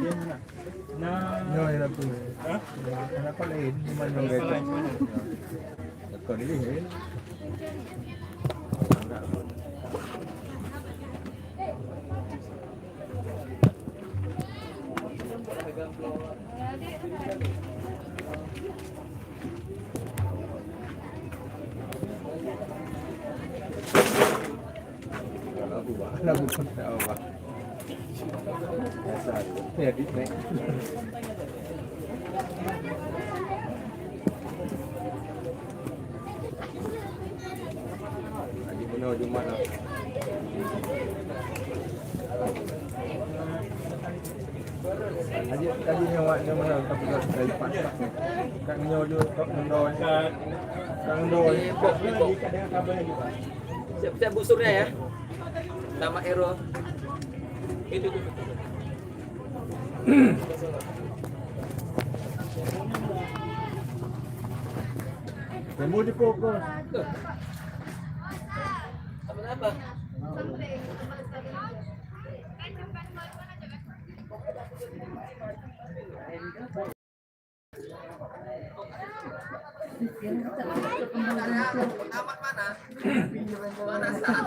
No, era po. Ha? Ano pala yun? Hindi man yung gaya. Nagkalihin. Lagu pun tahu pak. Ya di nih. Lagi menuju mana? Tadi nyawa mana tapi dari pasar. Kang nyawa dulu kok mendon. Kang mendon. Kadang kabar lagi pak. Siap busurnya ya. Nama Ero. Itu tuh. Temu di pokok. Apa? Amat mana? Manasan.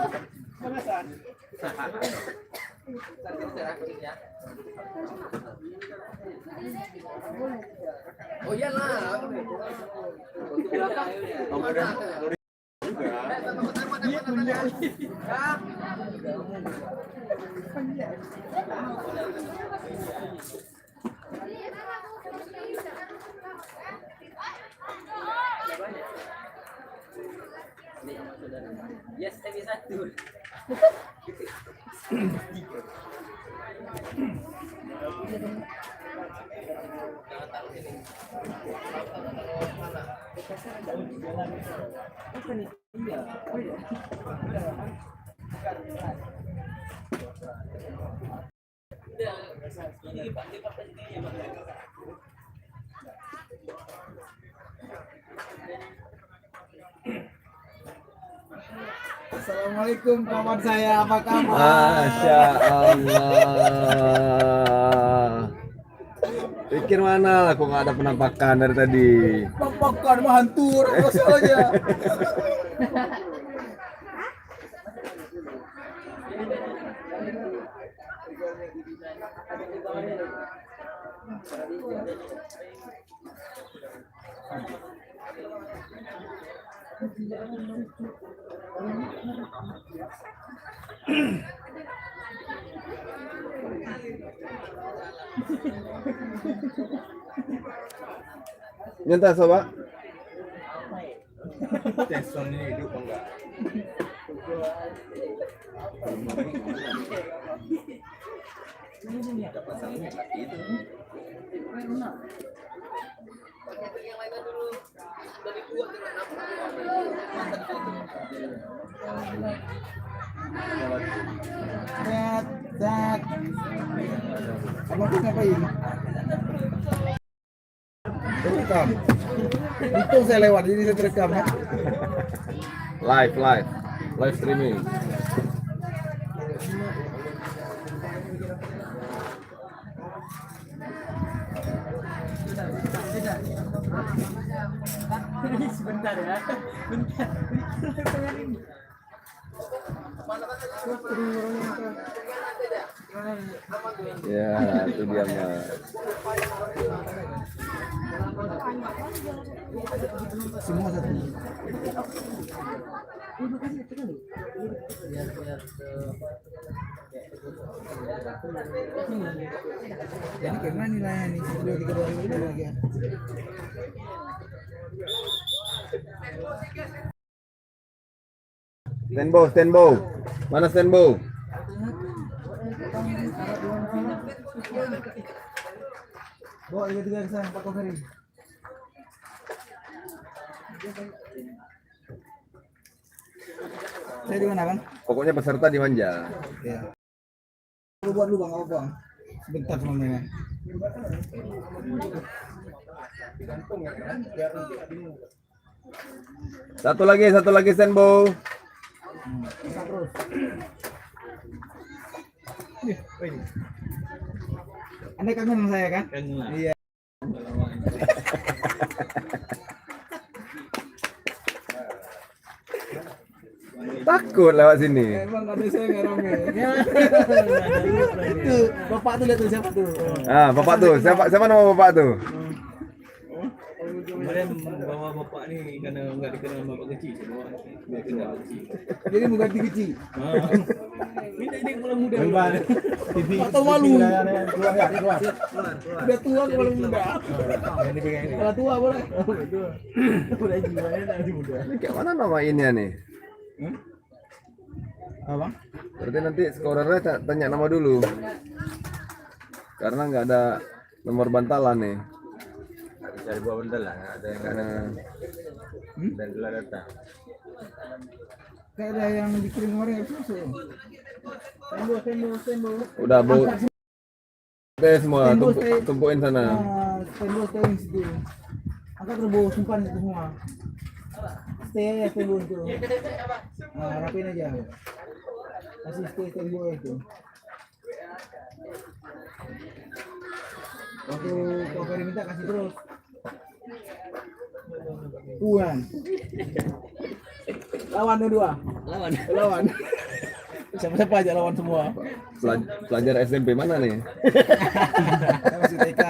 Oh iyalah. Yes, tapi satu. Assalamualaikum kawan saya, apa kabar? Masya Allah. Pikir mana aku nggak ada penampakan dari tadi. Penampakan mah hantur, masalahnya. Nyentas sobat. Jason ini hidup enggak? Zat. Abang tu ngapain? Terekam. Untung saya lewat, jadi saya terekam ya. Live streaming. Sebentar ya. Bentar. Ya, itu dia mah. Semua satu. Jadi karena nilainya nih 232 lagi ya. Stenbo. Mana Stenbo? Bawa 3 ke sana, Pak Koferi. Saya di mana, Bang? Pokoknya peserta dimanja. Ya. Lu buat lu, Bang, apa, Bang? Sebentar cuma mainan. Satu lagi Stenbo. Terus. Nih, ini. Anda kangen sama saya kan? Iya. Takut lewat sini. Emang ada saya nggak rame. Itu bapak tuh lihat tuh siapa tuh? Ah, bapak tuh. Siapa nama bapak tuh? Kemarin bawa bapak nih karena nggak dikenal bapak kecil semua. Nggak kenal kecil. Jadi mau ganti kecil. Minta dia pulang muda. TV. Atau malu? Keluar ya, keluar. Udah tua kalau muda. Yang dipegang ini. Kalau tua boleh. Udah jiwanya nanti muda. Ini kayak mana namainnya nih? Apa? Berarti nanti skorernya tanya nama dulu. Karena nggak ada nomor bantalan nih. Cari buah bantalan, ada yang ada. Dan telah datang. Kayak ada yang dikirim kemarin nggak masuk. Tembok. Udah bau. Oke semua tumpuin sana. Tembok situ. Angkat terbawa simpan itu semua. Stay ya tembok itu. Nah, rapiin aja. Kasih stay tembok itu. Waktu Pak Ferry minta kasih terus. Puan. Lawan dua. Lawan. Siapa aja lawan semua. Pelajar SMP mana nih? Saya masih TK.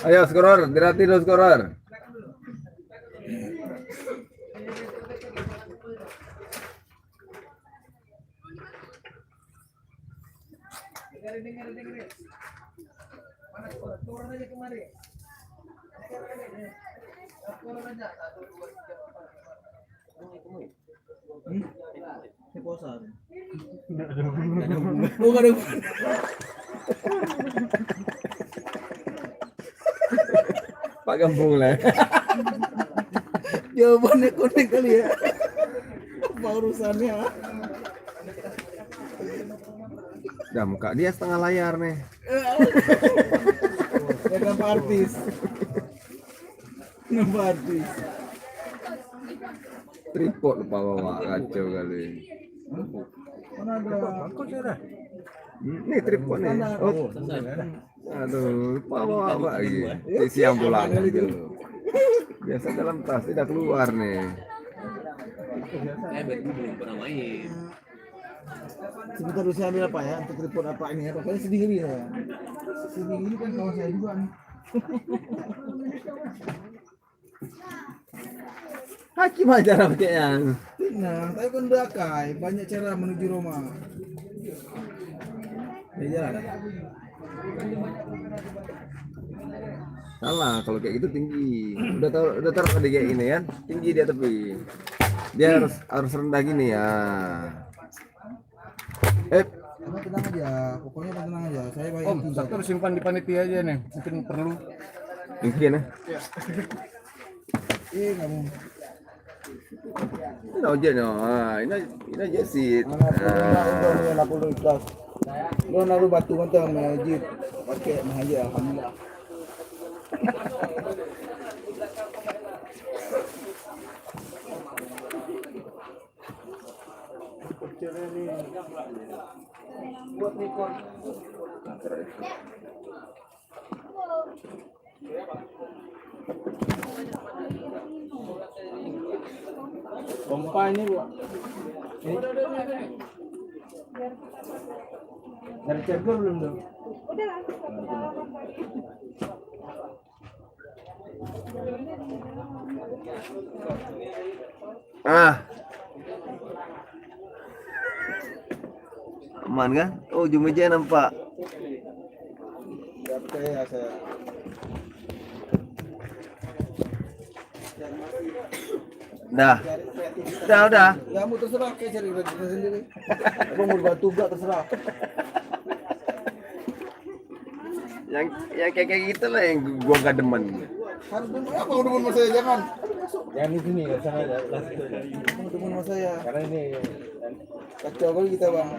Ayo skoror, dilatih dulu skoror. Bukan ada. Pak Kampung lah. Jawabannya konek kali ya. Apa urusannya? Dah muka dia setengah layar nih. Ya nampak artis. Nampak artis. Tripod lupa bawa, kacau kali. Mana ada? Nih tripod nih. Oh, aduh, lupa bawa apa lagi. Siang pulang gitu. Biasa dalam tas tidak keluar nih. Belum pernah main. Sebentar dulu saya ambil apa ya untuk report apa ini ya. Pokoknya sendiri saya. Sendiri kan kawan saya juga nih. Hakim aja pakainya. Nah, tapi kan udah kai banyak cara menuju Roma. Ya jalan. Salah kalau kayak gitu tinggi. Udah taruh kayak ini kan, tinggi dia tepi. Dia harus rendah gini ya. Tenang aja, pokoknya tenang aja. Saya baik. Om, satu simpan di panitia aja nih. Mungkin perlu. Mungkin ya. Kamu. Ini aja no. Ini aja sih. Aku lu ikhlas. Lu naruh batu mantap masjid. Pakai aja alhamdulillah. Buat rekor. Pompa ini buat. Dari charger belum dong? Udah. Aman kan? Oh, ujung meja nampak. Ya percaya saya. Udah. Ya mau terserah kayak cari kita sendiri. Apa mau bantu enggak terserah. Yang kayak gitu lah yang gua gak demen. Harus dulu apa udah sama saya jangan. Yang di sini ya, sana ada. Mau temen sama saya. Karena ini Kacau kali kita bang.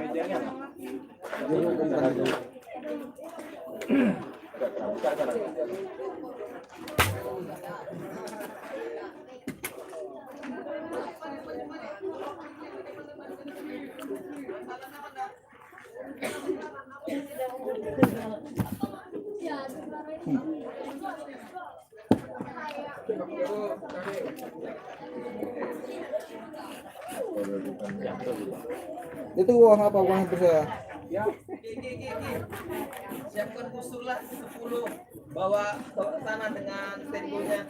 Itu uang apa, uang itu saya? Siapkan usulan 10, bawa ke sana dengan temponya.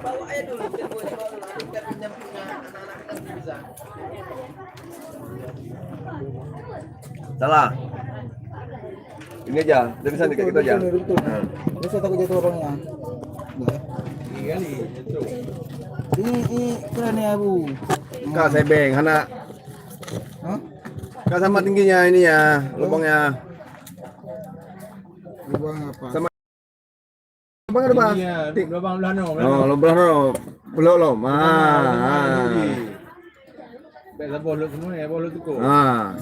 Bawa aja dulu temponya, baru nanti kan pinjam punya anak-anak kan bisa. Salah. Ini aja, dari sana kayak gitu aja. Betul. Nah. Terus saya takut jatuh orangnya. Enggak. Iya nih, itu. Ini keren ya, Bu. Kak sebeng, anak. Hah? Kak sama tingginya ini ya, lubangnya. Lubang apa? Sama lubang ada Bang? Iya, lubang belano. Oh, lubang no. Belum. Biasa bolut semua ya, bolut tuh. Ah.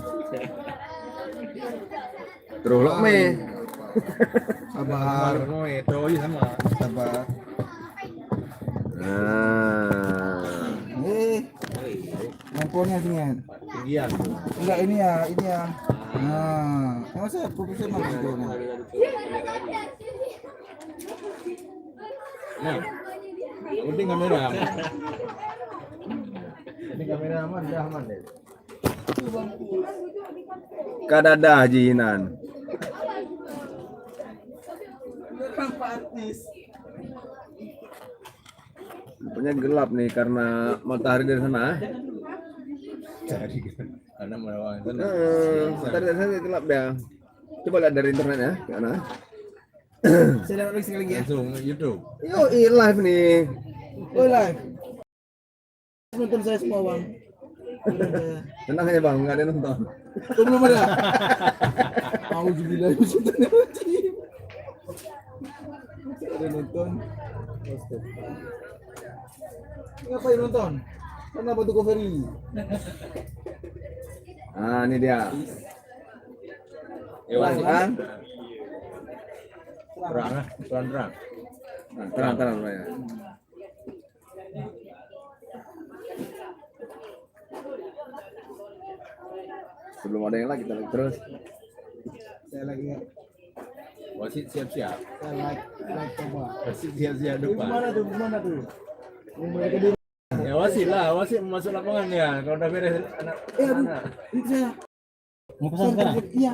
Terus lo me. Sabar. Semua itu aja sama. Sabar. Nah. Handphonenya sini ya. Tinggian. Enggak ini ya. Nah, emang saya profesional gitu. Nah, yang penting kamera. Ini kamera aman, dah aman deh. Kadada jinan. Rupanya gelap nih karena matahari dari sana. Cari karena melawan sana. Matahari dari sana gelap dah. Coba lihat dari internet ya, ke sana. Saya lihat lagi sekali lagi ya. Langsung YouTube. Yo, live nih. Oh, live. Nonton saya semua, Bang. Tenang aja Bang, nggak ada yang nonton. Oh, belum ada. Auzubillahi minasyaitonir. Ada nonton. Ngapain nonton? Kenapa tuh Ferry? Ah, ini dia. Ewan Kan? terang lah, terang. Nah, terang ya. Sebelum ada yang lagi kita terus. Saya lagi ya. Wasit siap-siap. Saya like coba. Wasit siap-siap depan. Mana tuh? Mereka di Ya wasit lah, wasit masuk lapangan ya. Kalau udah beres anak. itu saya. Mau pesan sekarang? Iya.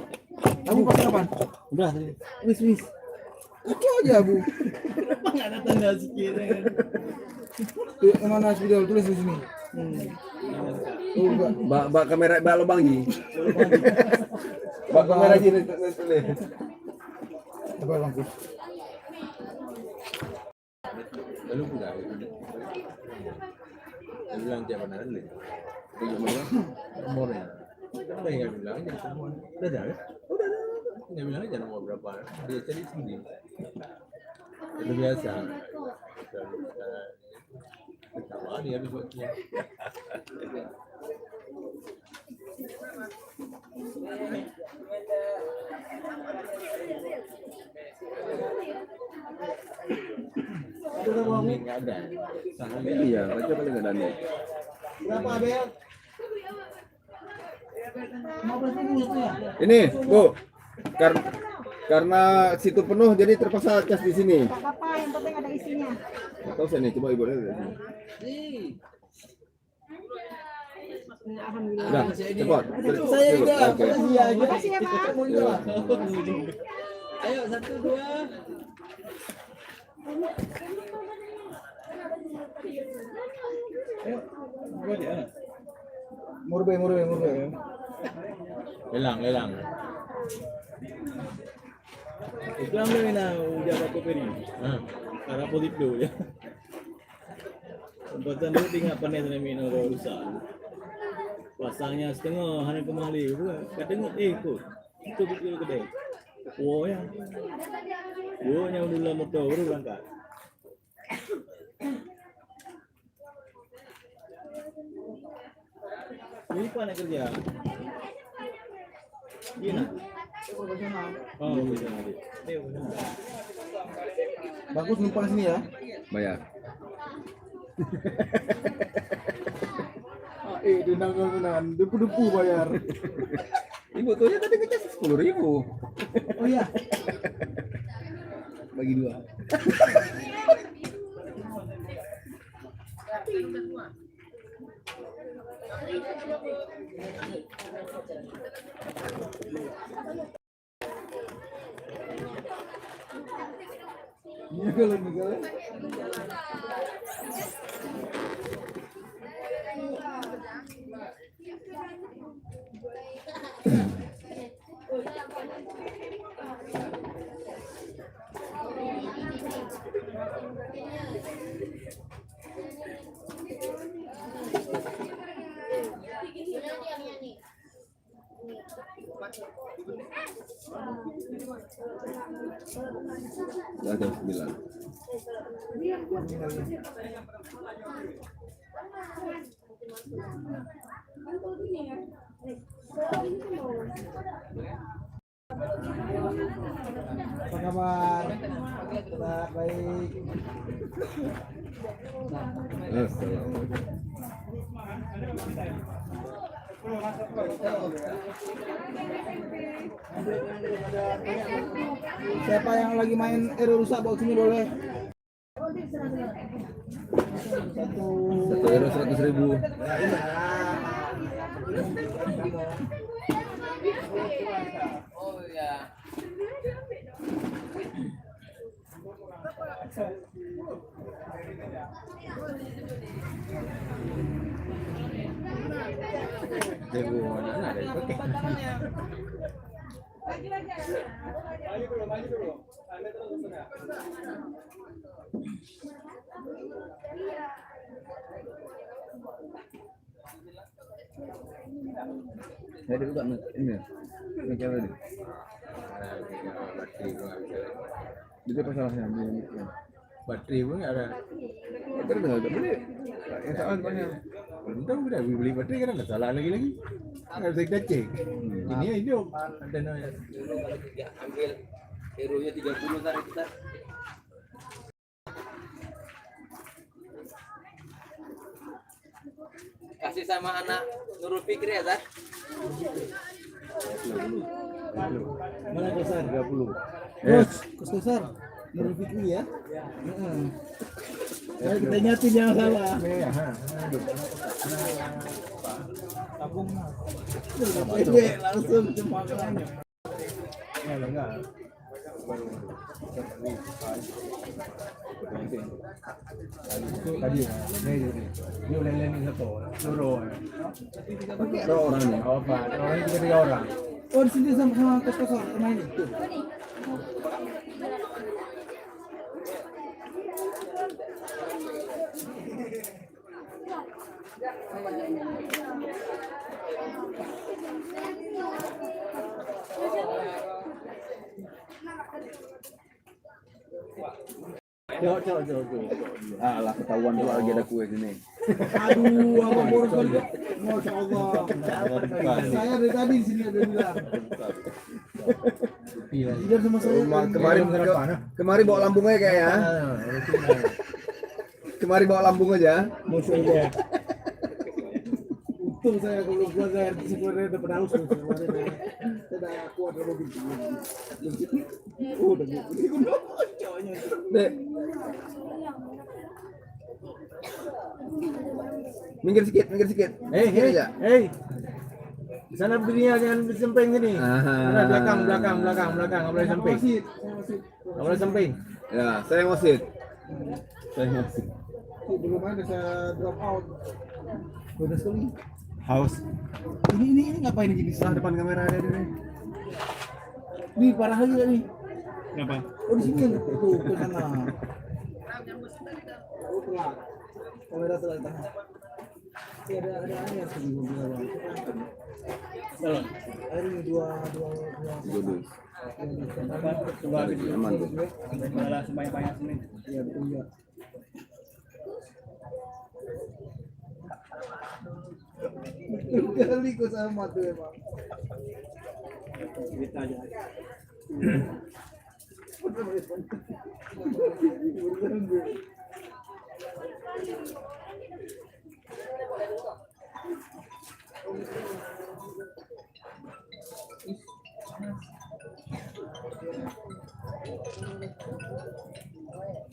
Kamu pakai kapan? Udah tadi. Wis. Itu aja, Bu. Enggak ada tanda sikit. Tuh, yang mana video tulis di sini. Oh, enggak. Mbak kamera Mbak Lubang Ji. Mbak kamera Ji tulis. Coba Bang. Lalu pula. Dia bilang siapa nanti? Nomornya. Apa yang bilang aja semua. Udah ada. Udah. Dia bilang aja nomor berapa. Dia cari sendiri. Itu biasa. Sama dia habis waktunya. Ini nggak ada. Iya, baca paling nggak ada nih. Berapa, Abel? 15.000 itu ya? Ini, Bu. Karena situ penuh jadi terpaksa cas di sini. Tak apa-apa, yang penting ada isinya. Tahu saya nih, coba Ibu lihat. Alhamdulillah. Udah, cepat. Saya juga. Oke. Iya aja. Makasih ya, Pak. Mau juga. Ayo 1 2. Murbe. Lelang. Iklan mo na ujar ako peri. Para po dito ya. Tempatan dulu tinggal panen na minum rusak. Pasangnya setengah hanya kembali. Kadang ikut. Itu betul kedai. Wonya udah motor baru berangkat. Ini apa nak kerja? Gina. Profesional. Oh, bisa nanti. Bagus numpang sini ya. Bayar. Denang-denang, depu-depu bayar. Ibu tuhnya tadi ngecas 10.000. Oh iya. Bagi 2. Ini kalau Udah jam 9. apa kabar? Tetap baik. Assalamualaikum. Siapa yang lagi main Ero rusak bawa sini boleh. Satu. 1.000. Jago mana ada itu? Jadi bukan ini. Ini cara ini. Baterai gua nggak bisa. Itu masalahnya ini. Baterai pun nggak ada. Betul enggak beli. Yang salah banyak. Untung udah beli baterai kan nggak salah lagi. Nggak bisa kita cek. Ini hidup. Ada namanya. Ambil hero-nya 30 ntar kita. Kasih sama anak Nurul Fikri ya, Zat? Mana besar? 30. Kos besar. Nurul Fikri ya. Heeh. Kita ingatin jangan salah. Ya, Tabung. Bebe langsung jemakan. ya enggak. Tadi ini udah landing satu, suruh. Pakai ada orang nih. Oh, Pak, orang itu 3 orang. Oh di sini sama kos-kosan main itu. Coba. Alah ketahuan tuh lagi ada kue sini. Aduh, abang boros banget. Masya Allah. Saya dari tadi di sini ada bilang. Tidak sama saya. Kemarin bawa lambung aja kayak ya. Kemarin bawa lambung aja. Masya Allah. Untung saya kalau gua saya sebenarnya udah pernah haus kemarin. Tidak kuat ada mobil. Udah gitu. Dek. Minggir sikit. Sikit aja. Di sana berdirinya jangan semping sini. Aha. Belakang, nggak boleh semping. Nggak boleh semping. Ya, saya wasit. Belum ada saya drop out. Udah sekali. Haus. Ini ngapain gini sih? Depan kamera ada ini. Nih parah lagi nih. Kenapa? Oh di sini tuh ke sana. Oh telat. Kamera telat tahan. Ada air tuh di mobil abang. Salah. Air ini dua. Duduk. Coba Aman tuh. malah sebanyak-banyak sini. Iya betul ya. Kali kok sama tuh emang. cerita aja.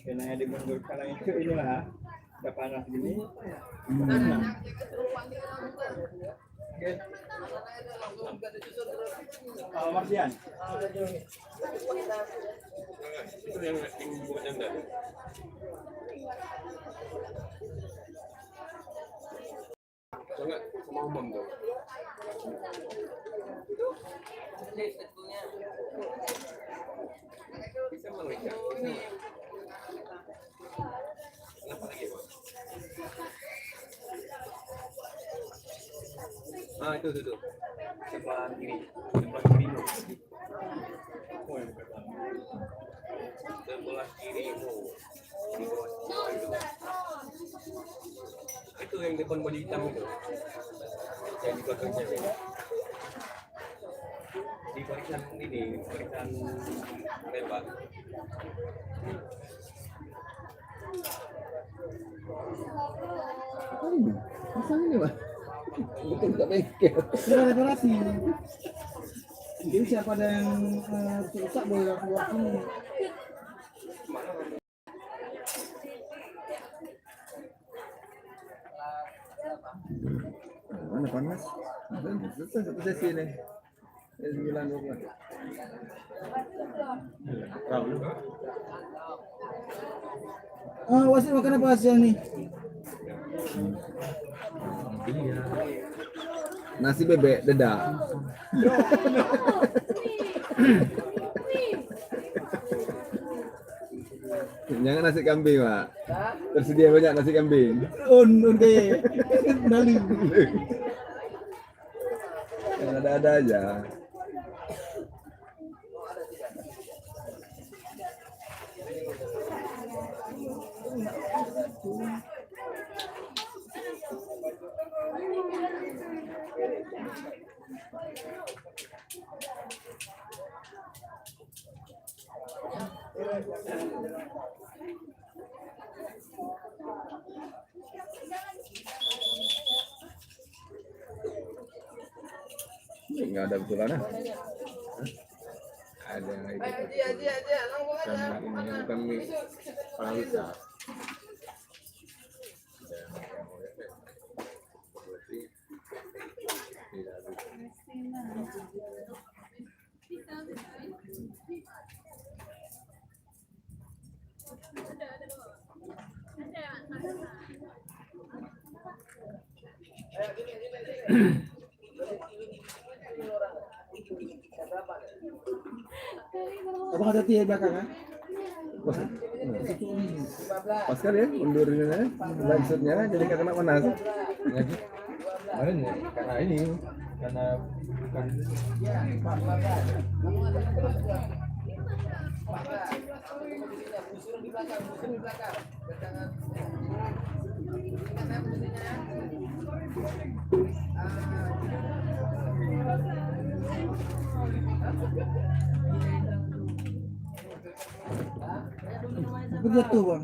Karena di mundur sekarang itu inilah udah panas gini. Marsian. Itu yang buatnya enggak. Enggak, sama umum tuh. Bisa mengikat. Kenapa lagi, Bang? Itu. Sebelah kiri. Sebelah kiri lo. Sebelah kiri lo. Di bawah itu. Itu yang depan body hitam itu. Yang di belakangnya. Di barisan ini, barisan lebar. Pasang ini, Pak. Betul tak bengkel. Sudah reparasi. Jadi siapa ada yang rusak boleh langsung buat sini. Mana panas? Selesai satu sesi nih. 9:12. Wasit makan apa siang nih? Nasi bebek dedak. Jangan nasi kambing, Pak. Tersedia banyak nasi kambing. On kayak Bali. Yang ada-ada aja. Nggak ada betulan ah. Ada itu. Sama ini yang kami Palisa. Abang ada di belakang kan? Pas kali ya mundurnya, lanjutnya jadi nggak kena panas. Kemarin ya, karena ini karena bukan Apa jatuh bang?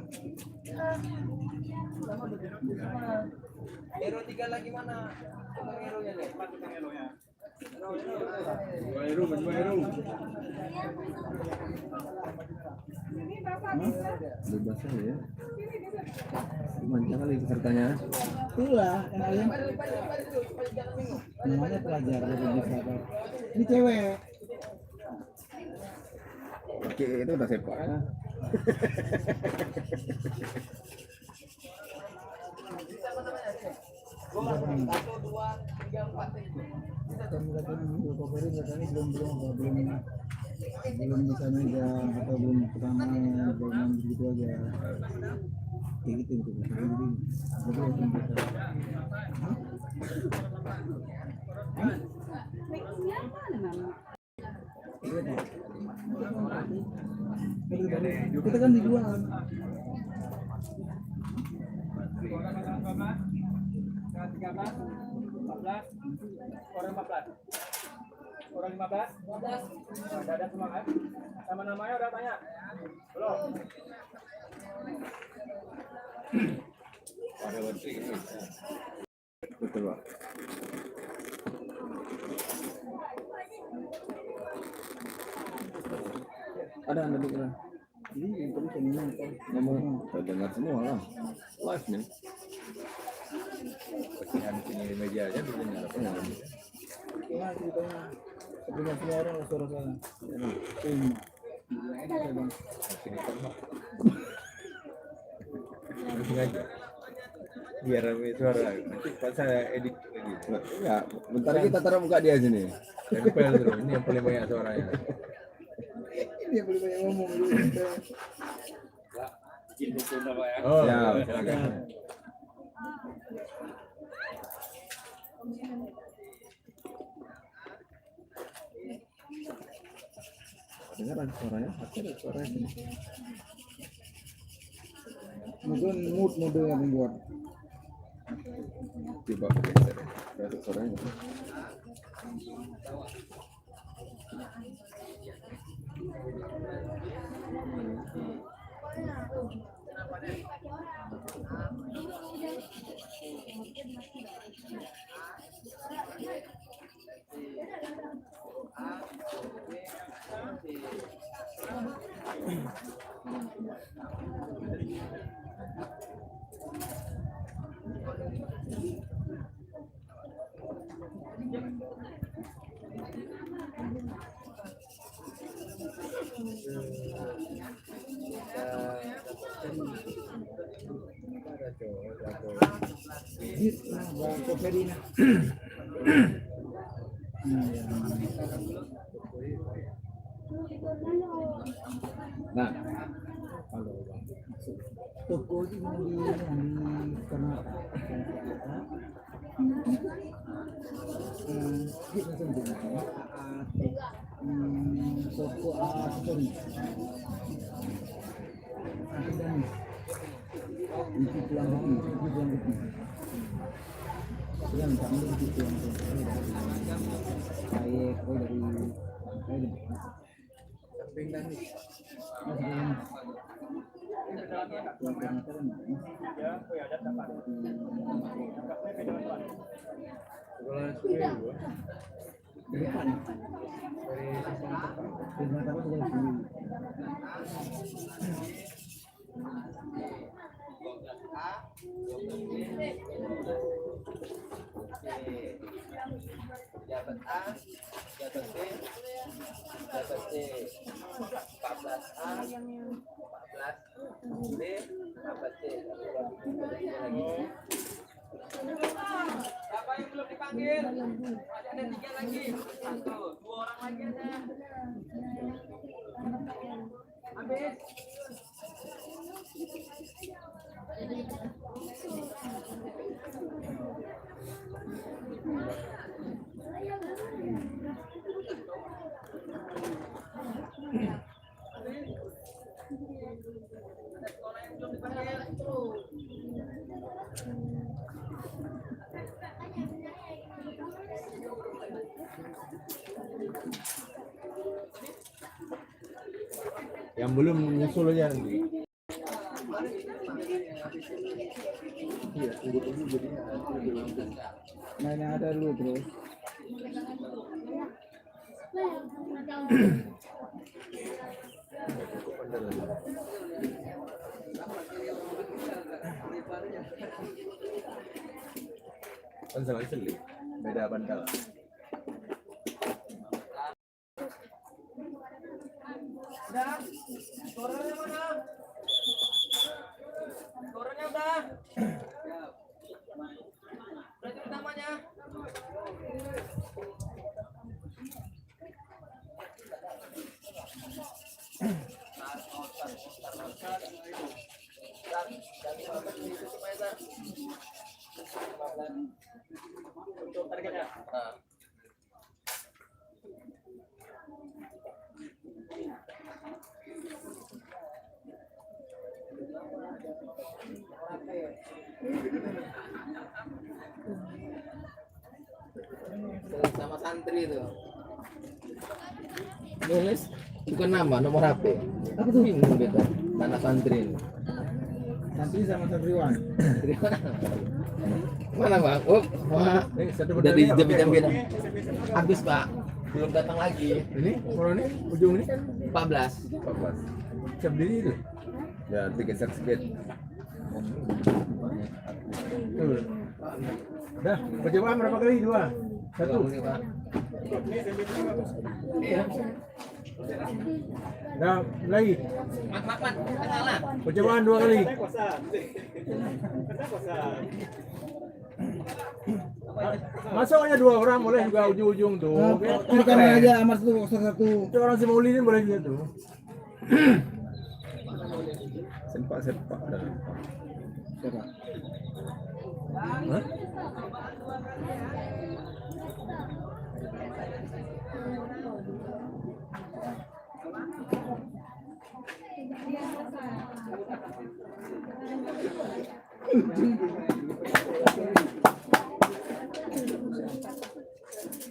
Hero 3 lagi mana? Tukang hero-nya nih. dua hero. Bebas aja ya. Manja kali pesertanya. Itulah yang kalian namanya pelajar lebih bisa apa? Ini cewek. Oke, itu udah sepak ya. Belum bisa megang atau belum pertama belum begitu aja kayak gitu gitu jadi langsung bisa kita kan dijual Orang 15? 15. Udah ada semua kan? Sama namanya udah tanya? Belum? Ada menteri ini. Betul Pak. Ada anda bikin Jadi terus ini ngomong, saya dengar semua lah. Live nih. Kasihan sini di meja aja bisa nyala. gimana ceritanya? Sebelumnya semua orang lah suara saya. Sini tempat. Langsung aja. Biar rame suara. Nanti pas saya edit lagi. Ya, bentar kita taruh muka dia sini. Tempel terus. Ini yang paling banyak suaranya. Ini yang paling banyak ngomong dulu. Bikin buku apa ya? Oh, Ya, silakan. Dengar ada suaranya, ada suaranya sini. Mungkin mood yang membuat. Coba geser. Ada suaranya. Bawa Ferina. Nah, Toko itu di Karnataka. Kita sebut toko Astori. Dan itu pulang lagi. Yang kami itu yang saya dari Jabat A, jabat B, jabat C, 14A, 14 B, jabat C. Siapa yang belum dipanggil? Ada 3 lagi. 1, 2 orang lagi ada. Habis. Yang belum nyusul aja nanti. Nah, yang ada dulu terus. Kan sama seli. Beda bandal. Udah. Suaranya mana? Suaranya udah. Berarti utamanya. Untuk targetnya. Sama santri itu. Nulis bukan nama, nomor HP. Apa tuh? Bingung beta. Tanah santri. Santri sama santriwan. Mana bang? Oh, wah. Satu Udah di medali jam apa? beda. Habis pak. Belum datang lagi. Ini kalau ini ujung ini kan 14. 14. Siap diri itu. Ya, digeser sedikit. Tuh. Dah, percobaan berapa kali? 2. 1. Dah, lagi. Mat, salah. Percobaan 2 kali. Masuk aja 2 orang boleh juga ujung-ujung tuh. Kiri kanan aja amat tuh satu. Itu orang si Mauli ini boleh juga tuh. Sepak. Siapa? Hah?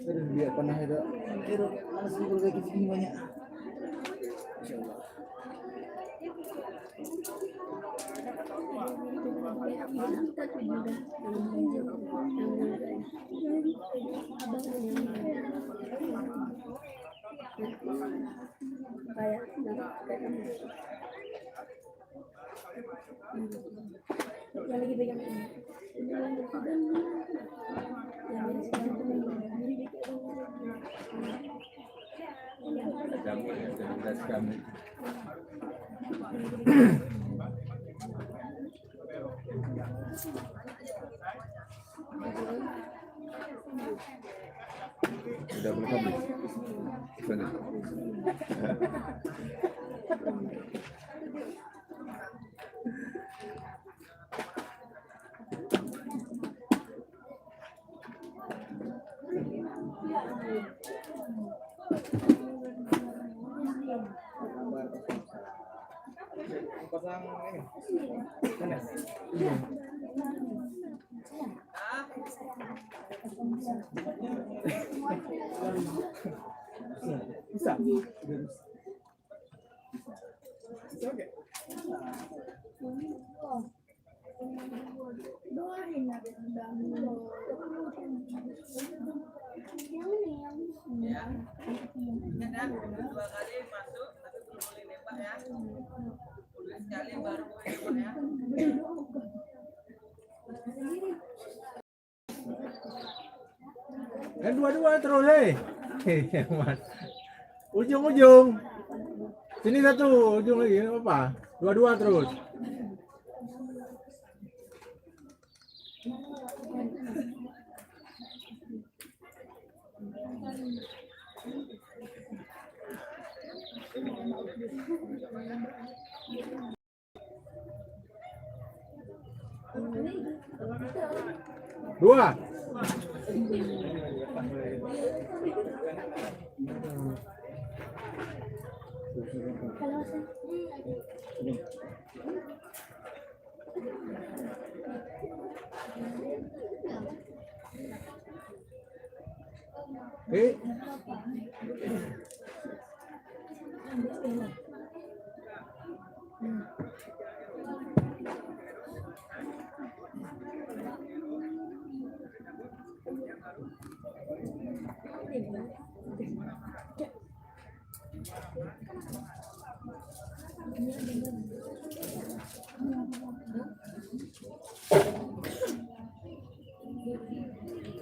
Aduh, dia pernah ada. Harus diperbaiki segini banyak. Yang lagi pegang ini. Sudah belum habis. Sudah. Pasang ini. Bisa. Kan 2-2 terus Mas. Ujung-ujung. Sini 1, ujung lagi enggak apa-apa. 2-2 terus. Dua. Eh,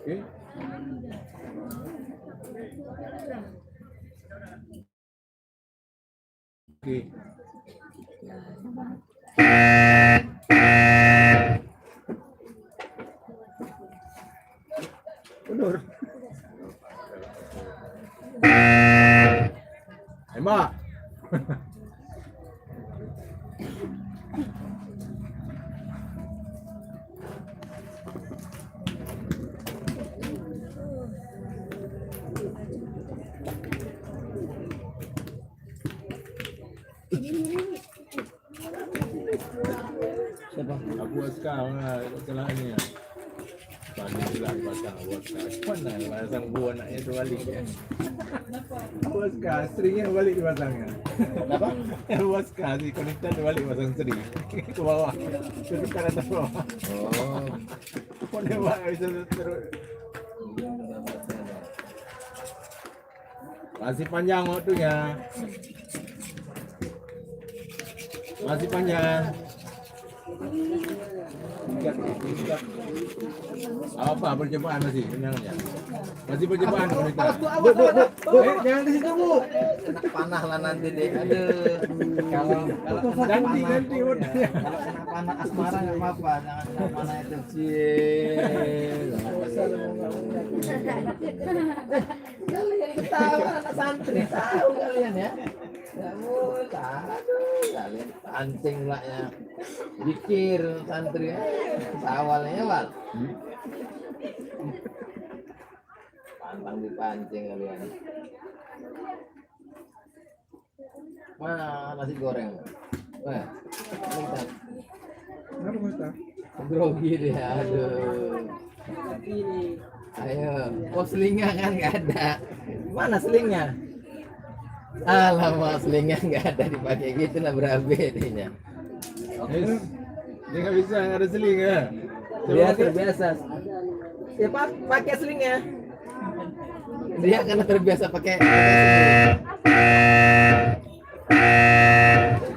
eh. Oke. Mundur. Tembak. Siapa? Abu Askar lah celahnya. Pandai pula pasang vodka. Mana pasang buah anaknya itu balik ya. Vodka, seringnya balik dipasangnya. Apa? Vodka si konektor balik pasang sering ke bawah. Terus ke atas bawah. Oh. Kau nembak bisa terus. Masih panjang waktunya. Masih panjang. Apa percobaan masih kenyangnya? Masih percobaan kita. Bu, jangan di situ, Bu. Kena panah lah nanti deh. Aduh. Kalau Ganti waktunya. Kalau kena panah asmara nggak apa-apa, jangan kena panah itu. Tahu anak santri tahu kalian ya. Kamu aduh kalian pancing lah ya. Dikir santri ya. Awalnya Wal. Pantang dipancing kalian. Mana nasi goreng? Wah, minta. Kenapa Musta? Grogi dia, aduh. Ayo, oh selingnya kan nggak ada. Mana selingnya? Alamak, selingnya nggak ada dipakai gitu nah berabe dia. Dia nggak bisa nggak ada seling ya. Dia terbiasa. Ya pakai selingnya. Dia karena terbiasa pakai seling.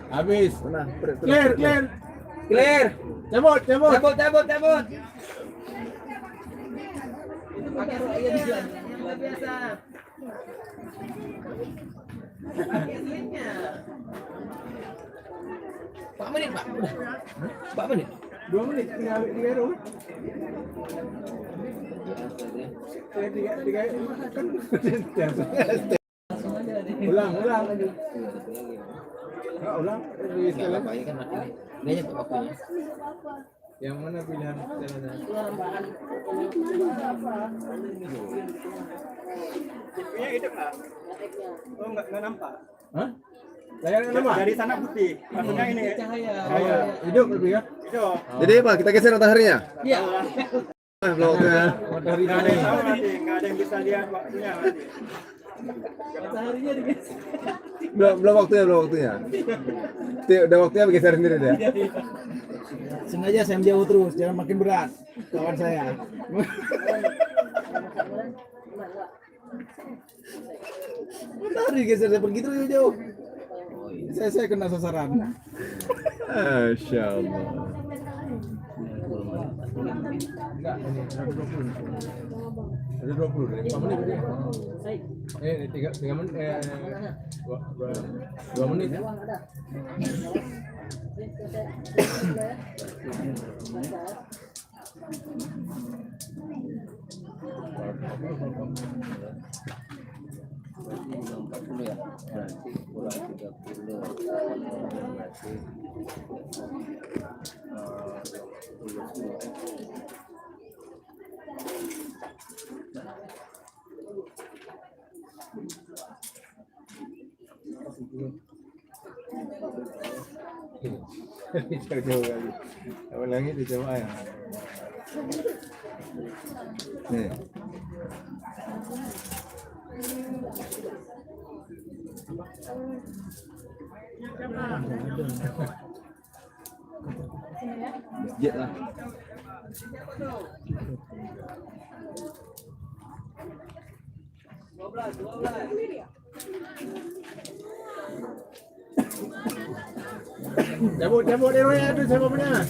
Habis. Mana? Clear, clear. Clear. Cabut, cabut. Cabut. Itu pakai selingnya. Luar biasa. Pakai selingnya. Pak menit, Pak. Udah. Pak menit. 2 menit tinggal 3 ru. Tiga kan ulang. Enggak ulang. Enggak apa-apa, ini kan ini nyampe waktunya. Yang mana pilihan jalannya? Punya hidup nggak? Oh nggak nampak. Hah? Layar nama? Dari sana putih. Maksudnya ini Cahaya. Hidup lebih ya? hidup. Jadi apa? Kita geser mataharinya? Iya. Bloknya. Matahari Nggak ada tadi. yang tahu nanti. Nggak ada yang bisa lihat waktunya nanti. Mataharinya digeser. Belum waktunya. Udah waktunya bergeser sendiri deh. Sengaja saya jauh terus, jangan makin berat kawan saya. Tadi geser saya pergi terus jauh. Saya kena sasaran. Masya Allah. Enggak, ini ada 20. Ada 20. 5 menit berarti. 3 menit 2 menit. Berarti 40 ya. Berarti kurang 30. Berarti 20. Jauh kali. Awal lagi dicoba ya. Nih. Masjid lah. Cabut Dewa ya, itu siapa punya?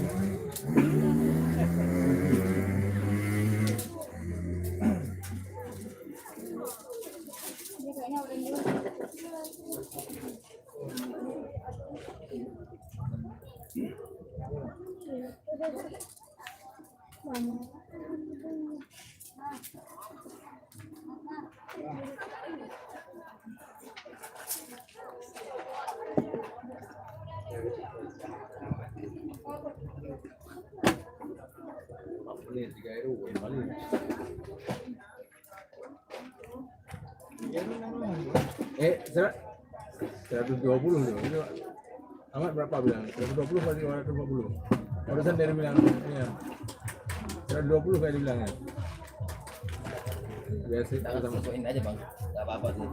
Dia kayaknya udah dulu. Boleh 3 RU balik. Serat 120 tu. Itu Ahmad berapa bilang? 120 pasti 120. Urusan dari bilang ya. 120 kayak dibilangnya. Biasa Jangan sama sesuaiin aja bang, nggak apa-apa sih.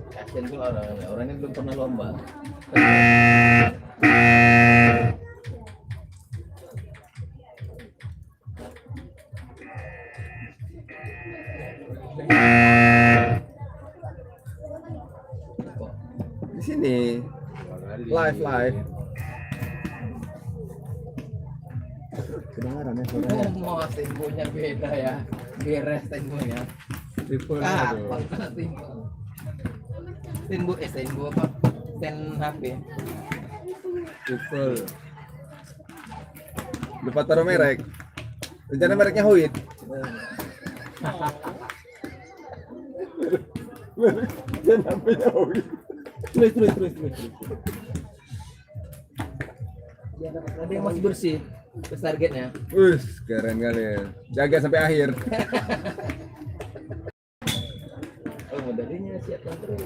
Kasian tuh orang ini belum pernah lomba. Di sini live. Kedengaran ya suaranya. Mau temponya beda ya, beres temponya. triple Kapan kena tempo? Tempo apa? Ten HP. triple. Lupa taruh merek. Rencana mereknya Huit. Dan HP-nya Huit. Terus. Ada yang masih bersih, terus targetnya. Keren kali ya. Jaga sampai akhir. Oh, modalnya siapkan terus.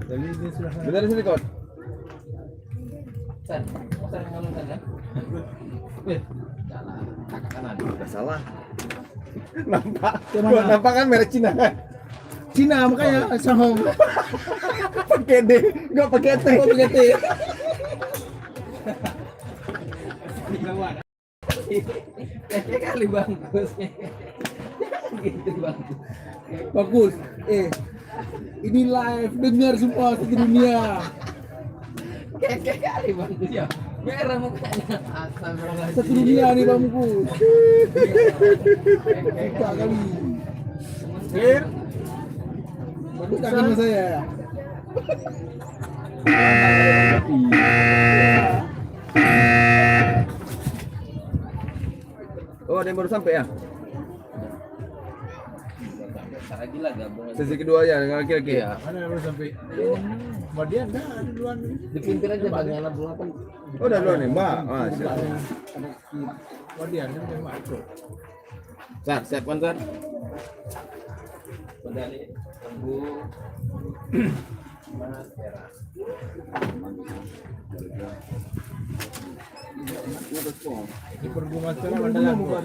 Jadi ini sudah Benar di sini, Kot? San ngomongkan kan? Salah, kakak kanan. Enggak salah. Nampak kan merek Cina kan? Cina makanya Shanghong. Pakai D, enggak pakai T. Kayaknya kali bagus. Gitu bagus. Bagus. Ini live dengar semua satu dunia. Kayak kali bagus ya. Merah mukanya. Astagfirullahaladzim. Satu dunia nih bangku. Suka kali. Bagus kan sama saya. Oh, ada yang baru sampai ya? Lagi lah gabung. Sesi kedua ya, laki-laki. Iya. mana yang baru sampai? Kemudian dah ada duluan. Dipintir aja bagian belum apa. Oh, udah duluan nih, Mbak. Ah, siap. Kemudian kan dia masuk. Sar, siapkan Sar. Medali tunggu. Mas Tera. Di perbunga sekarang mandalan bukan.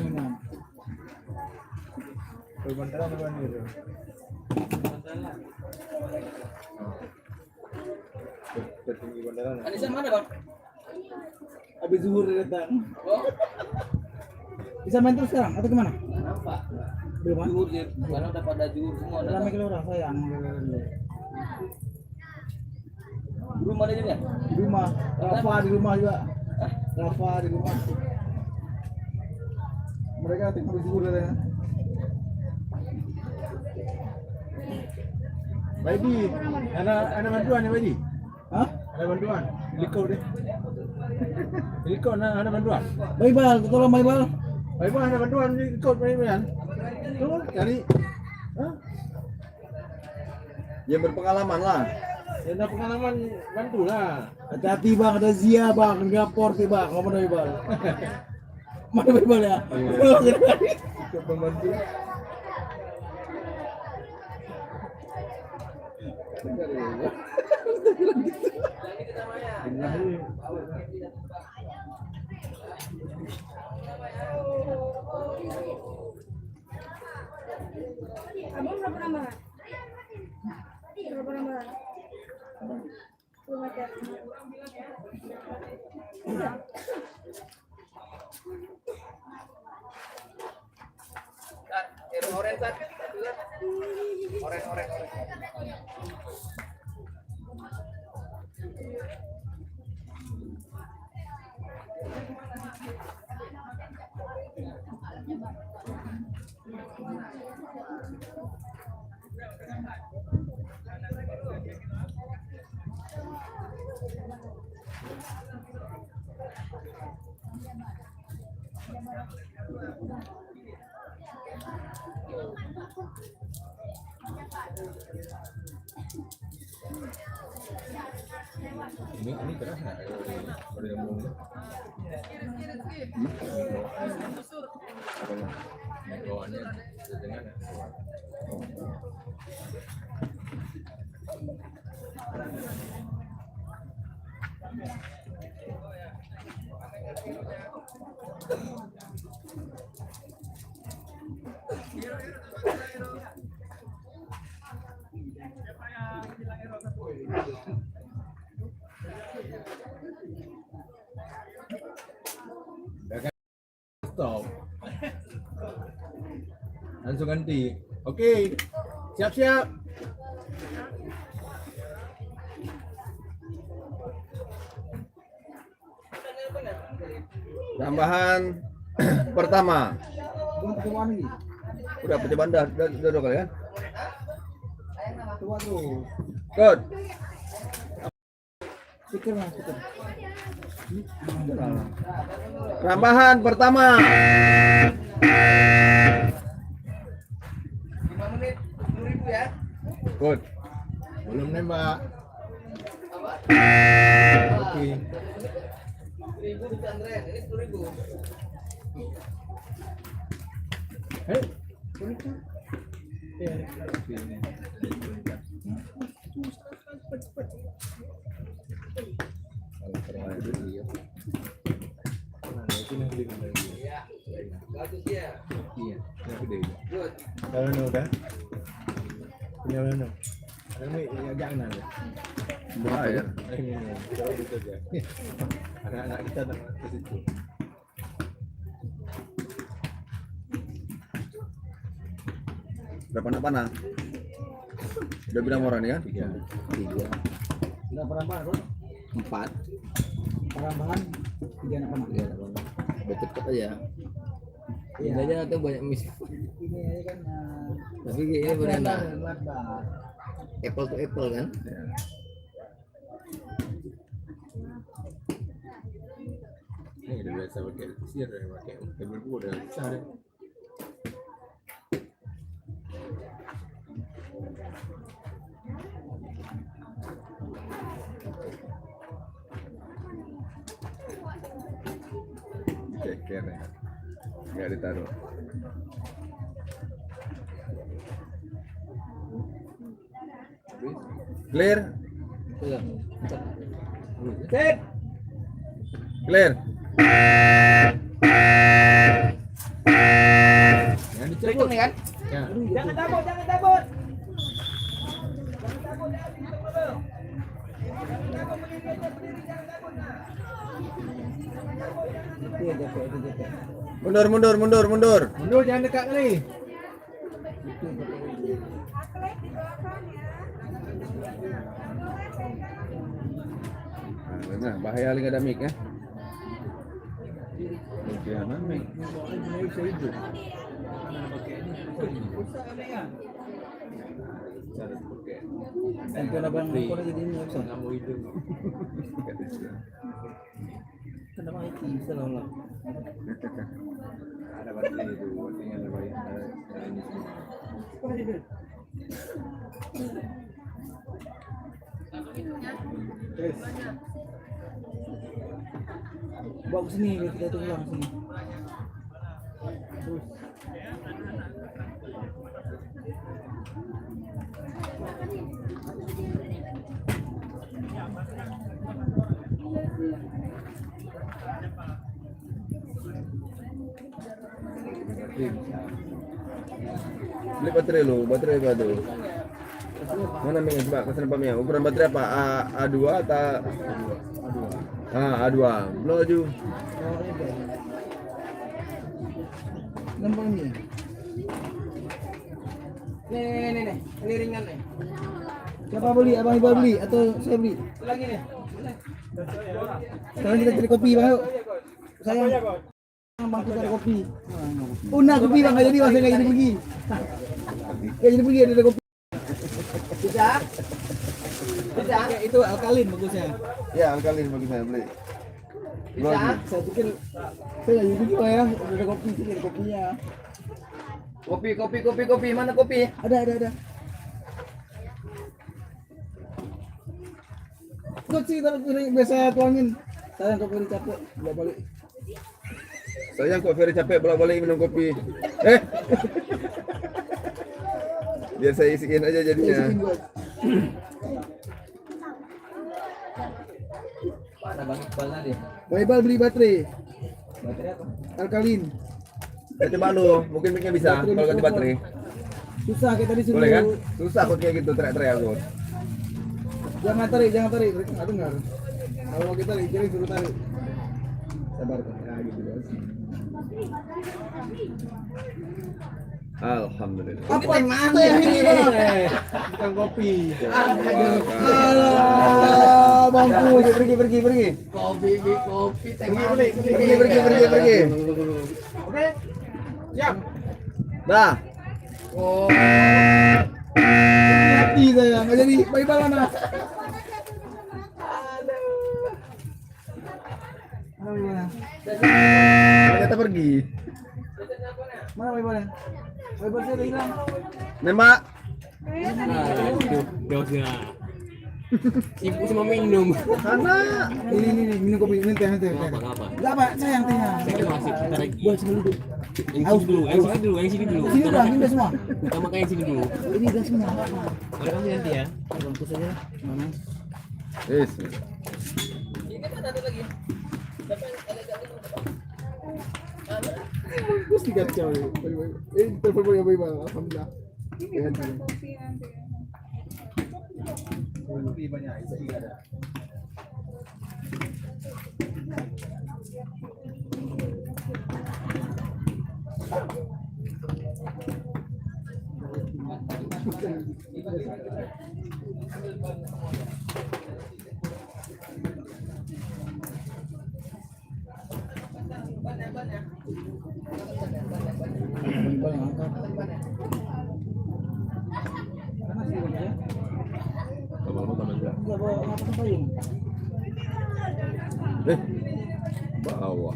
Perbandaran bukan itu. Tertinggi bandaran. Anissa mana bang? Habis zuhur dia datang. Oh, Bisa main terus sekarang atau kemana? nggak nampak. Belum. Juhur sih, karena udah pada juhur semua. Ramai kali orang sayang. Belum ada juga. Di rumah, Rafa di rumah juga. Rafa di rumah. Mereka tengah habis zuhur katanya. Baidi, ada bantuan ya Baidi? Hah? Ada bantuan? Helikop deh. Helikop ada bantuan? Baibal, tolong Baibal. Baiklah ada bantuan helikop Baidi. Tuh, cari. Hah? Yang berpengalaman lah. Ya ada pengalaman bantulah. Hati-hati bang, ada Zia bang, ngapor sih bang, ngomong Baibal. Mana Baibal ya? Ikut pembantu. Abang berapa nambah? Berapa nambah? Belum ada. Oren Sar. Oren. Ini keras nggak? Baru yang mau bawaannya dengan Stop. Langsung ganti. Oke. Siap-siap. Tambahan pertama. Bukan percobaan lagi. Udah percobaan dah dua kali kan? Coba tuh. Good. Stiker lah, stiker. Tambahan pertama. 5 menit 10.000 ya. Good. Belum nembak. Oke. 10.000 pesantren, ini 10.000. Hei. Iya. Bagus ya. Iya, yang gede. Good. Kalau nu dah. Punya mana? Ini jangan ada. Bahaya. Ini coba gitu aja. Anak-anak kita nak ke situ. Berapa nak panah? Udah bilang orang nih kan? 3. Udah perambahan, Bro. 4. Perambahan 3 anak panah. Udah cepet aja. Iya. Ini aja tuh banyak miss. Ini aja kan. Tapi ini berenang. Lebar. Apple to apple kan? Ini udah biasa pakai sisir, pakai kabel gua udah besar. Ceker ya. Nggak ditaruh. Clear? Tuh. Set. Clear? Yang dicabut nih kan? ya. Jangan takut, jangan takut. Itu ya JP, itu JP. Mundur, mundur, mundur, mundur. Mundur, jangan dekat kali. Nah, bahaya lagi ada mic ya. Jangan mic. Sampai abang aku lagi di ini, Opson. Nggak mau itu. Kenapa itu selalu? Ada baterai itu, baterainya ada banyak. Ada ini semua. Bawa ke sini, biar kita tuh ulang sini. Terus. Beli baterai lu, baterai apa tuh? Mana mic coba pesan apa mic? Ukuran baterai apa? A2 atau A2. Belum laju. Nampak ni. Nih. Ini ringan nih. Siapa beli? Abang Iqbal beli atau saya beli? Lagi nih. Sekarang kita cari kopi, Bang. Yuk. Sayang. Bang kita cari kopi. Una kopi Bang, jadi Bang saya enggak jadi pergi. Enggak jadi pergi ada kopi. Tidak. Ya, itu alkalin bagusnya. Ya, alkalin bagi saya beli. Belum laju. Saya pikir saya enggak jadi pergi Bang ya. Ada kopi sini, ada kopinya. Kopi. Mana kopi? Ada. Kok sih kalau biasa tuangin. Saya kok beri capek, enggak balik. Sayang kok Ferry capek bolak-balik minum kopi. Biar saya isiin aja jadinya. Mana Bang Iqbal tadi? Bang Iqbal beli baterai. Alkalin. Ya, coba lu, mungkin mic-nya bisa kalau ganti baterai. Susah kayak tadi suruh. Boleh kan? Susah kok kayak gitu teriak-teriak aku. Jangan tarik. Nggak dengar. Kalau mau kita tarik, kira suruh tarik. Sabar kan. Ya gitu guys. Alhamdulillah. Apa mana ini bang? Bukan kopi. Alah, bangku, pergi. Kopi, teh manis. Pergi. Oke, siap. Dah. Oh, Mati saya, nggak jadi. Bye-bye mana? Aduh, mana? Ternyata pergi. Mana bye-bye? Bye-bye saya udah hilang. Nembak. Dosnya. Sibuk sama minum. Sana. Ini minum kopi, ini teh. Apa? Enggak apa, sayang tehnya. Saya masih tarik. Buat sini dulu. Yang sini dulu. Sini udah, ini udah semua. Kita makan yang sini dulu. Ini udah semua. Boleh kasih nanti ya. Bungkus aja. Mana? Yes. Bungkus dikacau. Telepon bye-bye. Alhamdulillah. Ini bukan kopi nanti. Kopi banyak, isi ada. Lama-lama tambah juga. Enggak bawa apa payung. Bawa.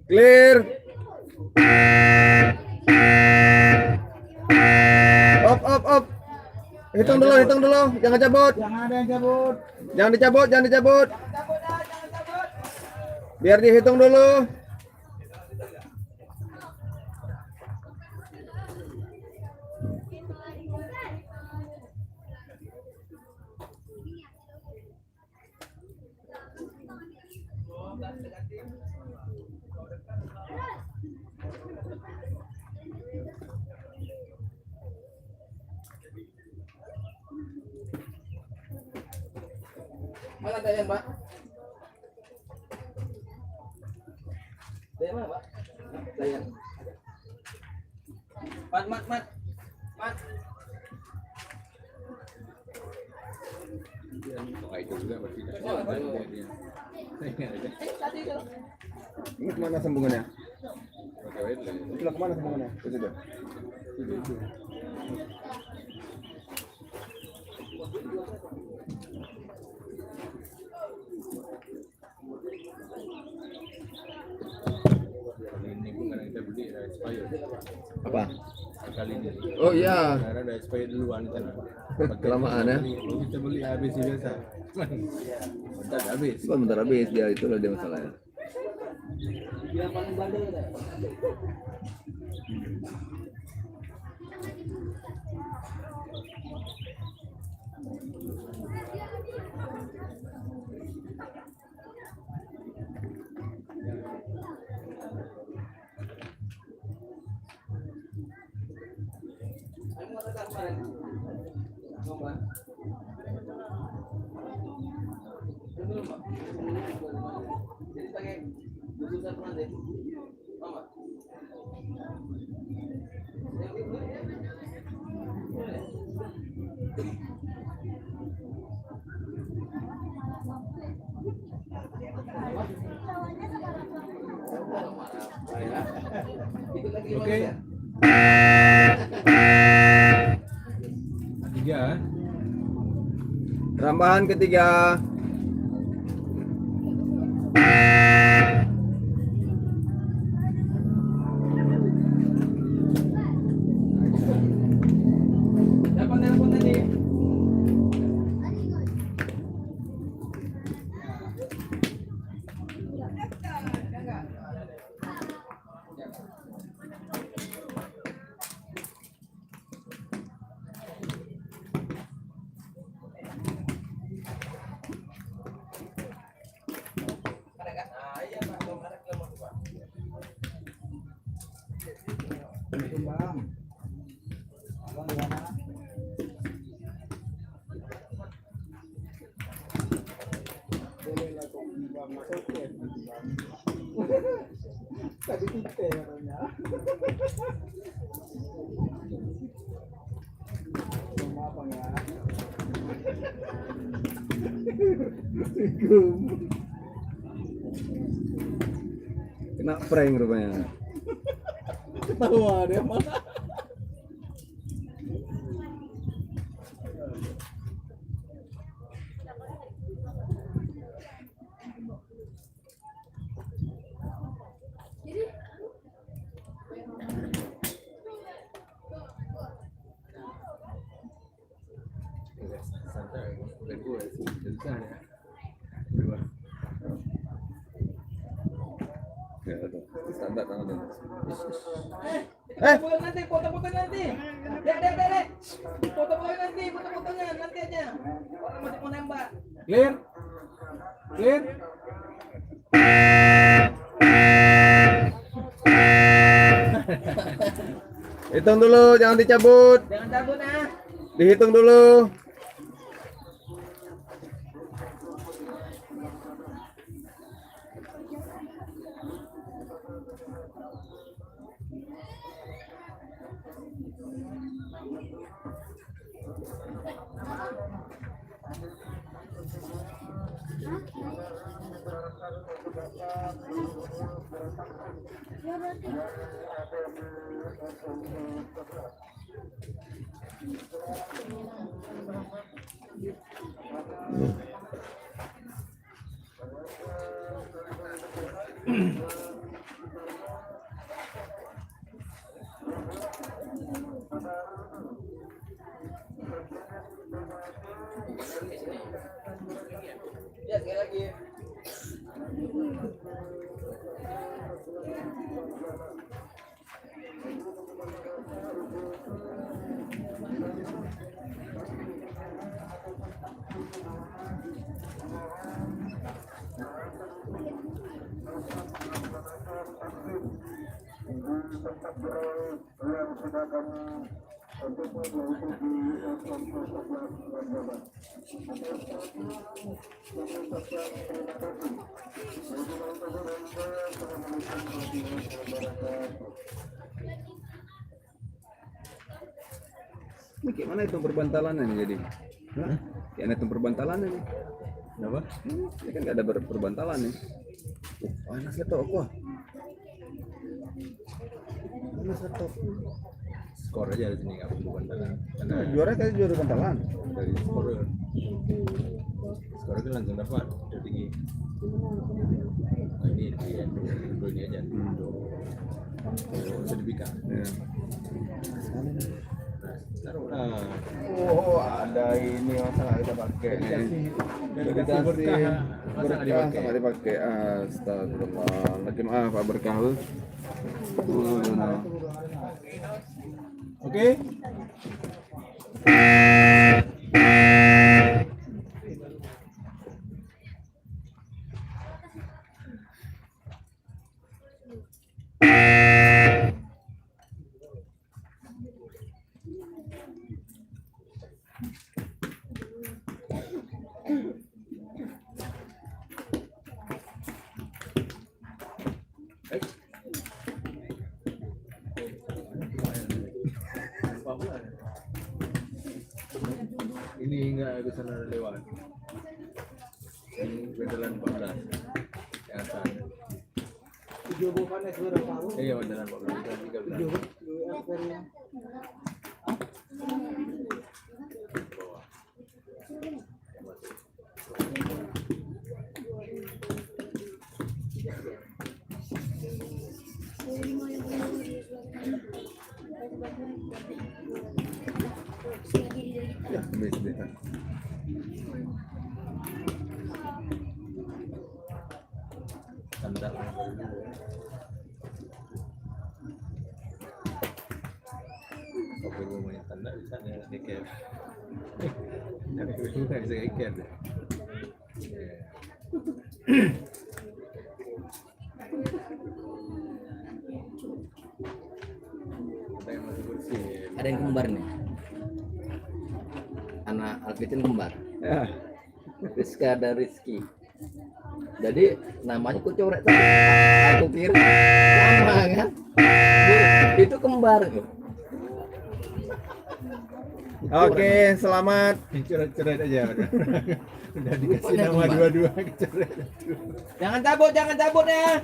Clear. Op. Hitung dulu. Jangan cabut. Jangan ada yang cabut. Jangan dicabut. Biar dihitung dulu. mana Dayan, Pak? Dayan mana, Pak? Dayan. Mat. Pakai itu juga berarti. Ini kemana sambungannya? Pakai itu. Itulah kemana sambungannya? Ke situ. Kali ini bukan kita beli ada expired. Apa? Kali ini. Oh iya. Karena ada expired duluan di sana. Kelamaan ya. Kita beli habis biasa. Bentar habis. Bentar habis dia, itulah dia masalahnya. Oke. 3. Rambahan ketiga. Bang. Bang gimana? Tadi kita katanya. Mau apa ya? Kena prank rupanya. Ketawa dia mah. Santai, bukan gue sih, susah ya. Dua. Ya, itu. Standar tangan. Foto nanti, foto-foto nanti. Dek. Foto-foto nanti, foto-fotonya nanti aja. Orang masih mau nembak. Clear. Clear. Hitung dulu, jangan dicabut. Jangan cabut ah. Dihitung dulu. Ya, sekali lagi. Ini gimana itu perbantalannya nih jadi? Gimana itu perbantalannya nih? Kenapa? Ini kan nggak ada perbantalan nih. Panas letok aku. Panas letok. Skor aja di sini nggak perlu bantalan. Karena Juara kayak juara bantalan. dari skor itu langsung dapat udah tinggi. Nah, ini aja. Sertifikat. Ya. Nah, Oh, ada ini masa nggak kita pakai nih. dikasih berkah, masa nggak dipakai? Nggak dipakai. Astagfirullahaladzim. Pak berkah lu. Oke. Ini nggak bisa lewat. Ini bedalan 14. Yang sana. Tujuh bukan es berapa? Iya bedalan 14. 13. Bawah. Ya, habis deh. Tanda. Kalau gue mau tanda bisa nih iker. Jadi gue nggak bisa iker deh. Ada yang ada yang kembar nih. Anak Alfitin kembar. Ya. Rizka dan Rizky. Jadi namanya aku coret tadi. Aku kira sama kan. Itu kembar. Oke, selamat. Coret-coret aja udah dikasih nama dua-dua coret. Jangan cabut ya.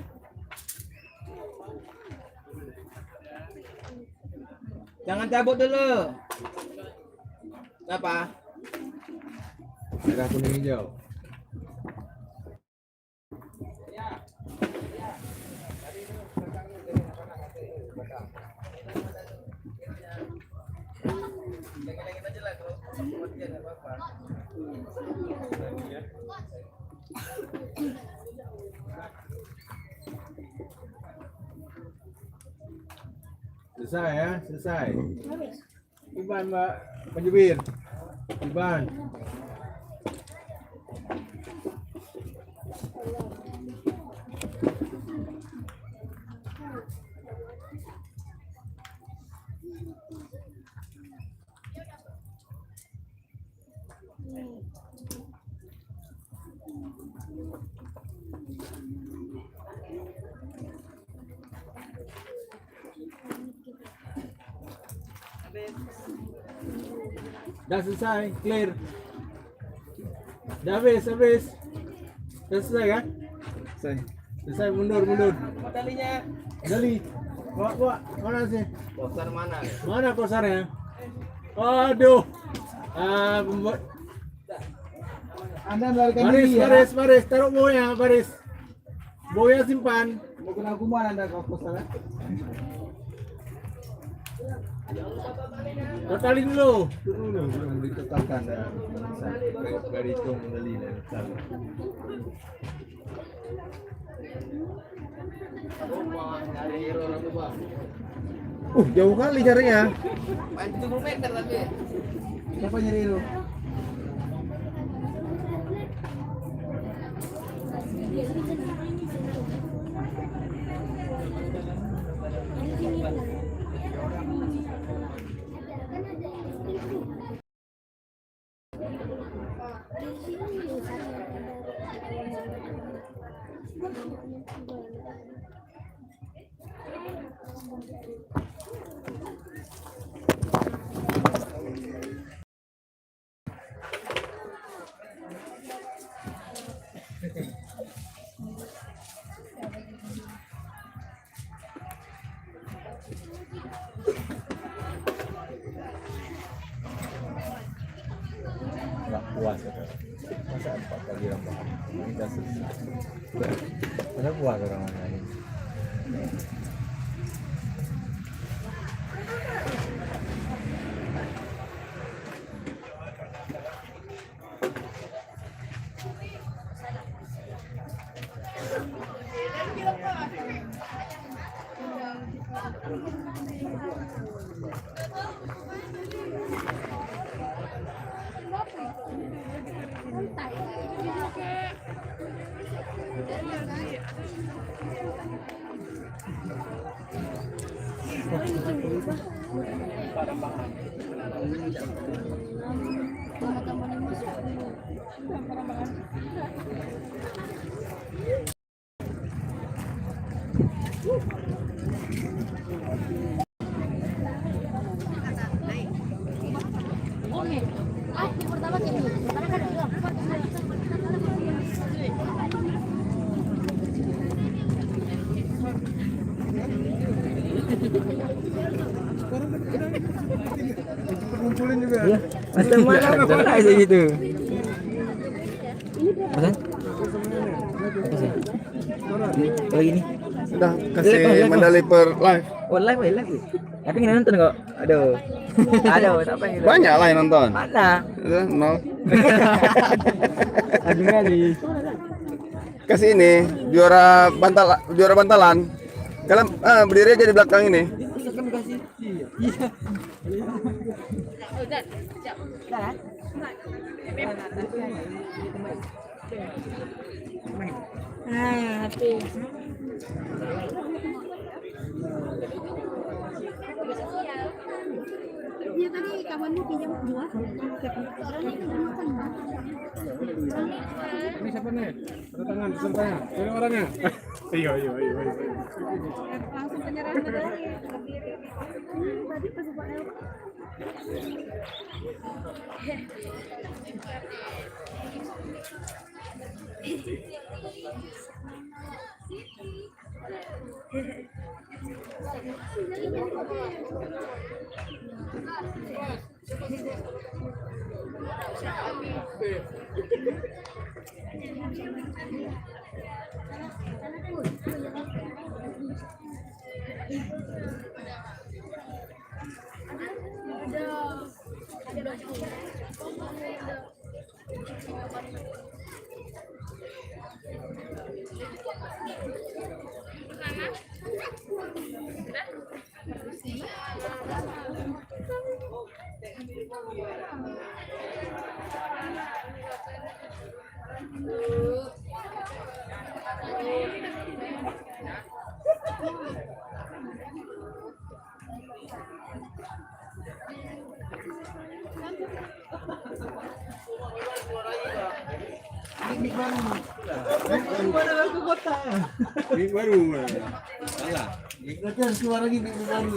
Jangan cabut dulu. Kenapa? Merah kuning hijau. Selesai ya, selesai. Iban Mbak Penjubir. Iban. Dah selesai, clear. Dah habis. Dah selesai kan? Selesai, mundur. Talinya. Dali. Bawa. Mana sih? Poster mana? Mana kosarnya? Aduh. Pembuat. Anda melarikan diri ya. Baris. Taruh boya, Baris. Boya simpan. Mau kena hukuman Anda kau salah. Totalin dulu. Belum ditotalkan dah. Gak dihitung beli dan salah. Jauh kali jaraknya. 70 meter tapi. Siapa nyari lu? Nggak puas ya. Masa 4 kali rambahan. Kita selesai. Mana puas orang lain. Kumpulin juga. Macam mana kok aja gitu. Apa? Lagi ini. Sudah kasih medali per live. Oh, live. Tapi nggak nonton kok. Aduh. Tak pengen. Banyak lah yang nonton. Mana? Nol. Aduh kali. Kasih ini juara bantalan. Kalian berdiri aja di belakang ini. Bukunya tadi kawanmu pinjam 2. Soalnya itu udah makan. Ini siapa nih? Tanda tangan pesertanya. Ini orangnya. Ayo. Langsung penyerahan medali. Tadi pas Pak El. Ini baru. Salah. Berarti harus keluar lagi minggu baru.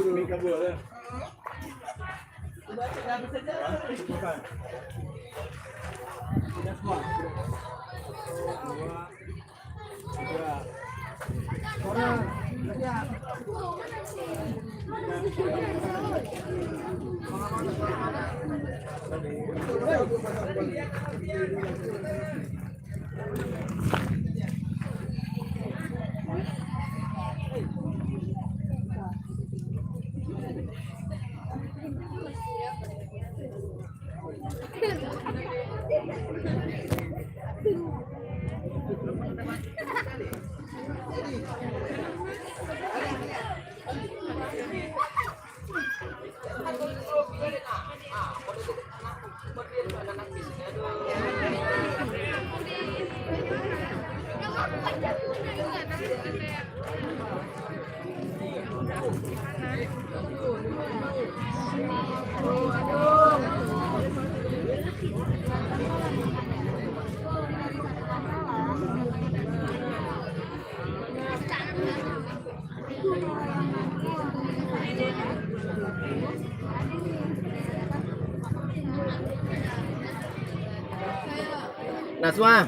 Nasma.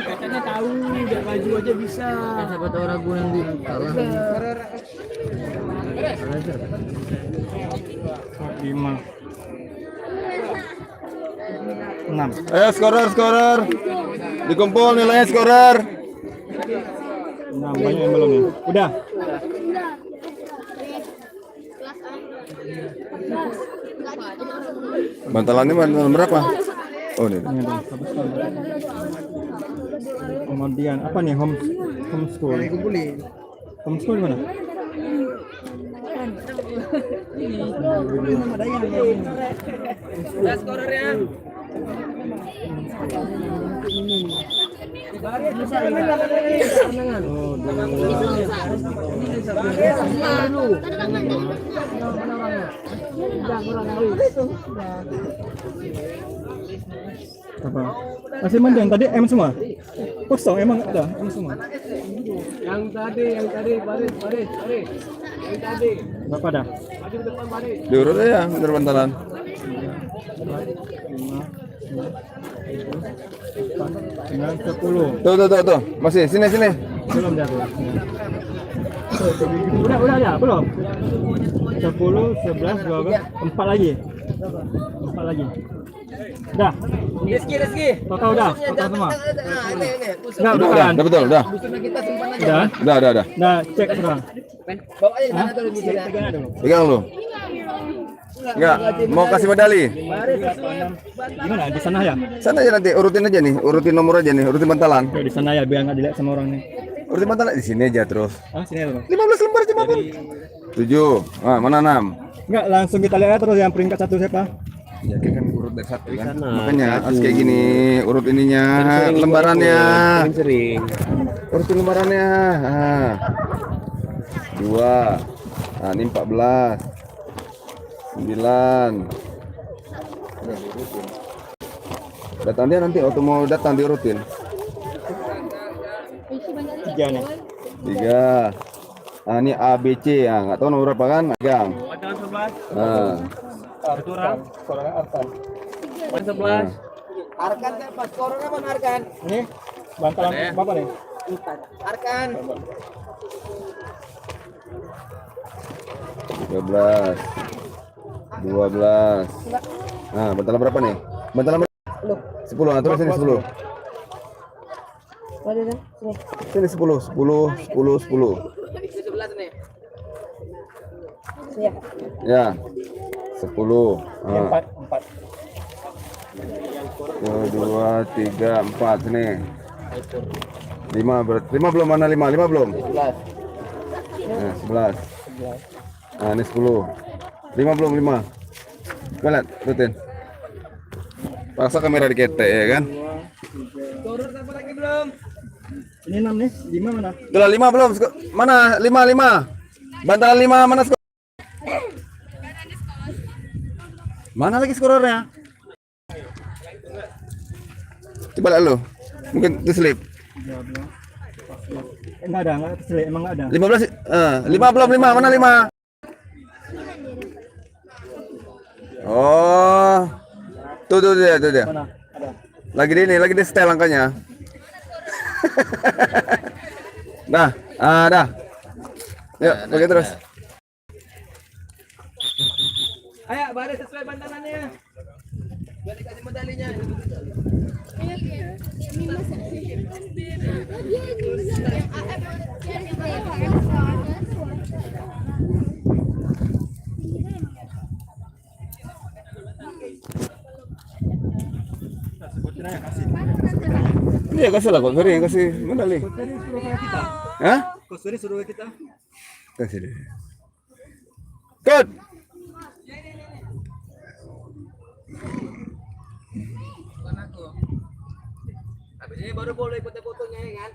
Katanya tahu, udah maju aja bisa. Siapa tahu ragu yang di kalah. 6. Ayo skorer. Dikumpul nilainya skorer. 6 banyak yang belum ya. Udah. Bantalannya bantalan berapa? Oh, ini. Ini ada. Kemudian apa nih homeschool? Homeschool mana? Udah skorernya. Apa? Masih mandian tadi M semua? Kosong emang ada M semua. Yang tadi, baris. Yang tadi. Berapa dah? Maju ke depan baris. Diurut aja bener bantalan. 9, 10. Tuh. Masih sini. Belum dah tuh. Udah ya, belum. 10, 11, 12, 4 lagi. 4 lagi. Dah. Rizky. Total dah, total semua. Enggak, Udah, bukan. betul. Udah. Udah. Nah, cek sekarang. Bawa aja sana dulu bisa. Pegang dulu. Pegang lu. Enggak, mau kasih medali. Gimana di sana ya? Sana aja nanti urutin aja nih, urutin nomor aja nih, urutin bantalan. Oke, di sana ya biar nggak dilihat sama orang nih. Urutin bantalan di sini aja terus. Ah, sini ya, Bang. 15 lembar cuma, Bang. 7. Ah, mana 6? Enggak, langsung kita lihat terus yang peringkat 1 siapa? Ya kan urut dari 1 kan. Makanya harus kayak gini, urut ininya, lembarannya. Sering. Urutin lembarannya. Nah. 2. Nah, ini 14. 9. Datang dia nanti auto mau datang diurutin. 3 nih. 3. Nah, ini A B C. Nah, enggak tahu nomor berapa kan? Pegang. Bantalan 11. Nah. Arkan. Suaranya Arkan. Bantalan 11. Arkan kan pas corona mana Arkan? Ini bantalan berapa nih? Arkan. 13. 12. Nah, bantalan berapa nih? Bantalan berapa? 10. Nah, terus sini 10. Sini 10, 10, 10, 10. 11 nih. Ya. 10. Nah. 4. 2, 3, 4 sini. 5 berarti 5 belum, mana 5? 5 belum? 11. Nah, 11. Nah, ini 10. 5 belum, 5. Coba lihat, rutin. Paksa kamera dikete ya kan? Turun apa lagi belum? Ini 6 nih, 5 mana? Udah 5 belum? Mana? 5. Bantalan 5 mana skor? Mana lagi skornya? Coba lihat lu. Mungkin terselip. Enggak ada, enggak terselip, emang enggak ada. 15 5 belum, 5 mana 5? Oh. Tuh dia. Mana? Ada. Lagi di setel angkanya. Dah, dah. Yuk, pakai terus. Ayo, baris sesuai bantalannya. Biar dikasih medalinya. Iya, kasih lah kok, sering kasih medali. Hah? Kok suruh kita? Kasih deh. Good. Habis ini baru boleh foto-fotonya ya kan?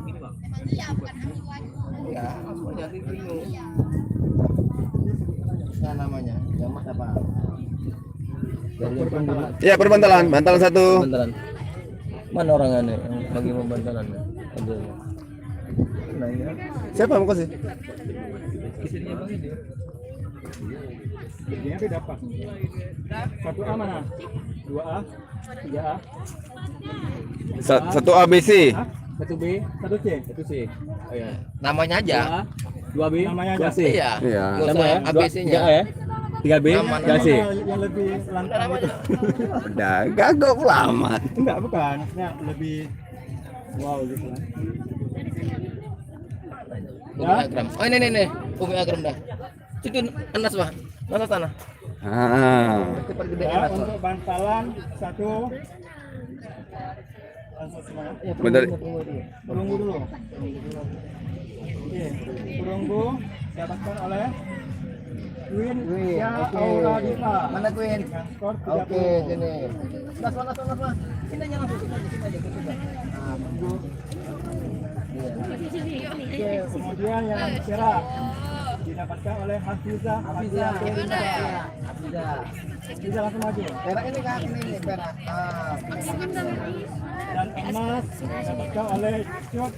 Gini bang. Ya, langsung jadi bingung. Nah, namanya jamat apa? Ya, perbantalan, bantalan 1. Bantalan. Mana orang aneh yang bagi mau bantalan? Ada. Nah, ya. Siapa mau kasih? Istrinya bang ini. Dia beda apa? 1A mana? 2A? 3A? 1 ABC. 1B? 1C? 1C. Oh ya. Namanya aja. 2B. Namanya aja. 2C. Iya. Iya. Sama ya? ABC-nya. 3A ya? 3B, Namanya. 3C. Yang lebih lantang gitu. Udah gagok lama. Enggak, bukan. Maksudnya lebih wow gitu kan. Umi Akram. Oh ini. Umi Akram dah. Itu Anas bah. Mana tanah? Ah. Cepat gede Ya, Anas. untuk bantalan 1 langsung semangat. Ya, Bentar. Perunggu dulu. Oke, perunggu didapatkan oleh Queen ya Aura Diva. Mana Queen? Dengan skor 30. Oke, sini. Mas. Kita aja langsung kita aja. Nah, perunggu. Oke, kemudian yang perak didapatkan oleh Hafizah. Hafizah. Hafizah langsung maju. Perak ini kan ini perak. Dan emas didapatkan oleh Cut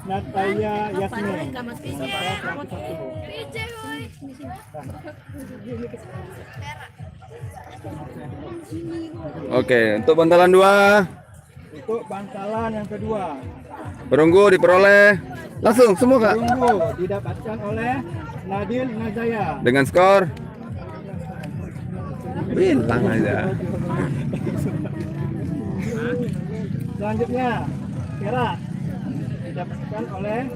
Natalia Yasmin. Didapatkan 101. Oke, untuk bantalan 2. Untuk bantalan yang kedua, Perunggu diperoleh langsung semua Kak. perunggu didapatkan oleh Nadil Nazaya. Dengan skor bilang aja. Selanjutnya perak didapatkan oleh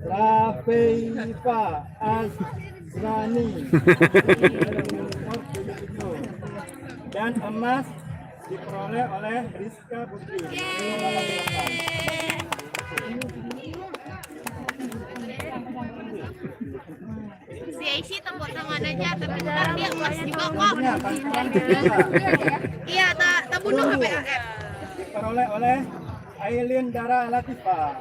Rafeifa Azrani. Dan emas diperoleh oleh Rizka Putri. Si Aisyah tembok tangan aja, tapi ntar dia emas juga kok. Iya, tak bunuh PPAM. Diperoleh oleh Aileen Dara Latifa.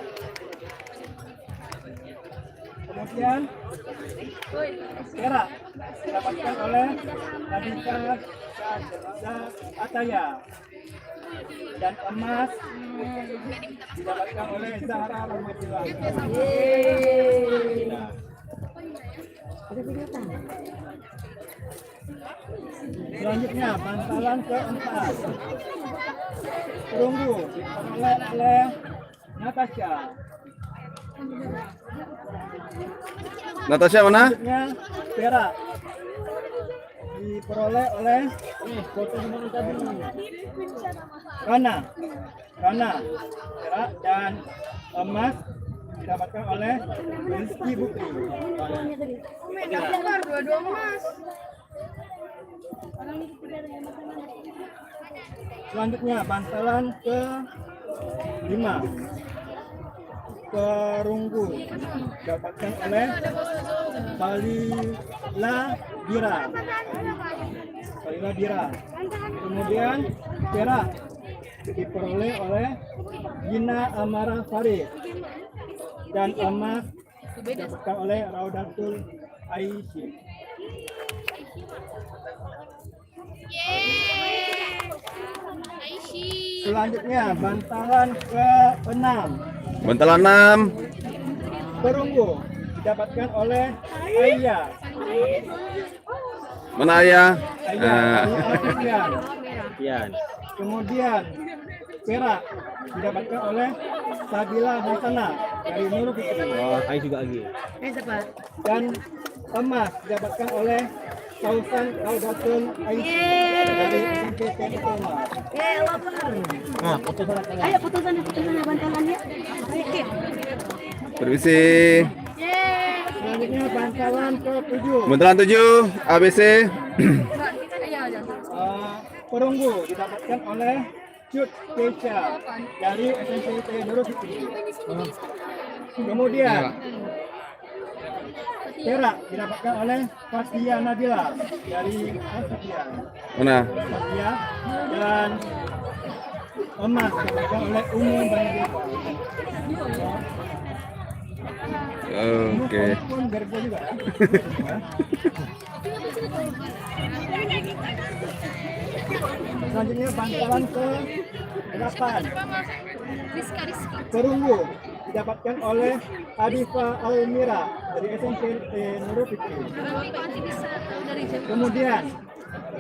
Kemudian perak didapatkan oleh Nabika Ataya. Dan emas didapatkan oleh Zahra Rahmatillah. Selanjutnya bantalan keempat. Perunggu diperoleh oleh Natasha. Natasha mana? Selanjutnya perak diperoleh oleh Rana perak, dan emas didapatkan oleh Rizky Putri. Dua-dua emas. Selanjutnya bantalan ke-5. Perunggu didapatkan oleh Balila Bira. Kemudian perak diperoleh oleh Gina Amara Farid, dan emas didapatkan oleh Raudatul Aisyah. Selanjutnya bantalan ke-6. Bantalan 6. Perunggu didapatkan oleh Ayah. Mana Ayah? Pian. Kemudian perak didapatkan oleh Sabila Hasana dari Nurul Fikri. Oh, Ai juga lagi. Dan emas didapatkan oleh Kausan Raudatul Aisyah dari SMP TNI Umar. Ayo putusan bantalannya. Permisi. Selanjutnya bantalan ke-7. Bantalan 7 ABC. Perunggu didapatkan oleh Cut Keisha dari SMP Nurul Fikri. Kemudian perak didapatkan oleh Fatia Nabila dari Fatia. Mana? Fatia, dan emas didapatkan oleh Umum Banyak. Oke. Pun Garbo juga. Selanjutnya bantalan ke-8. Perunggu didapatkan oleh Adifa Almira dari SMP Nurul Fikri. Kemudian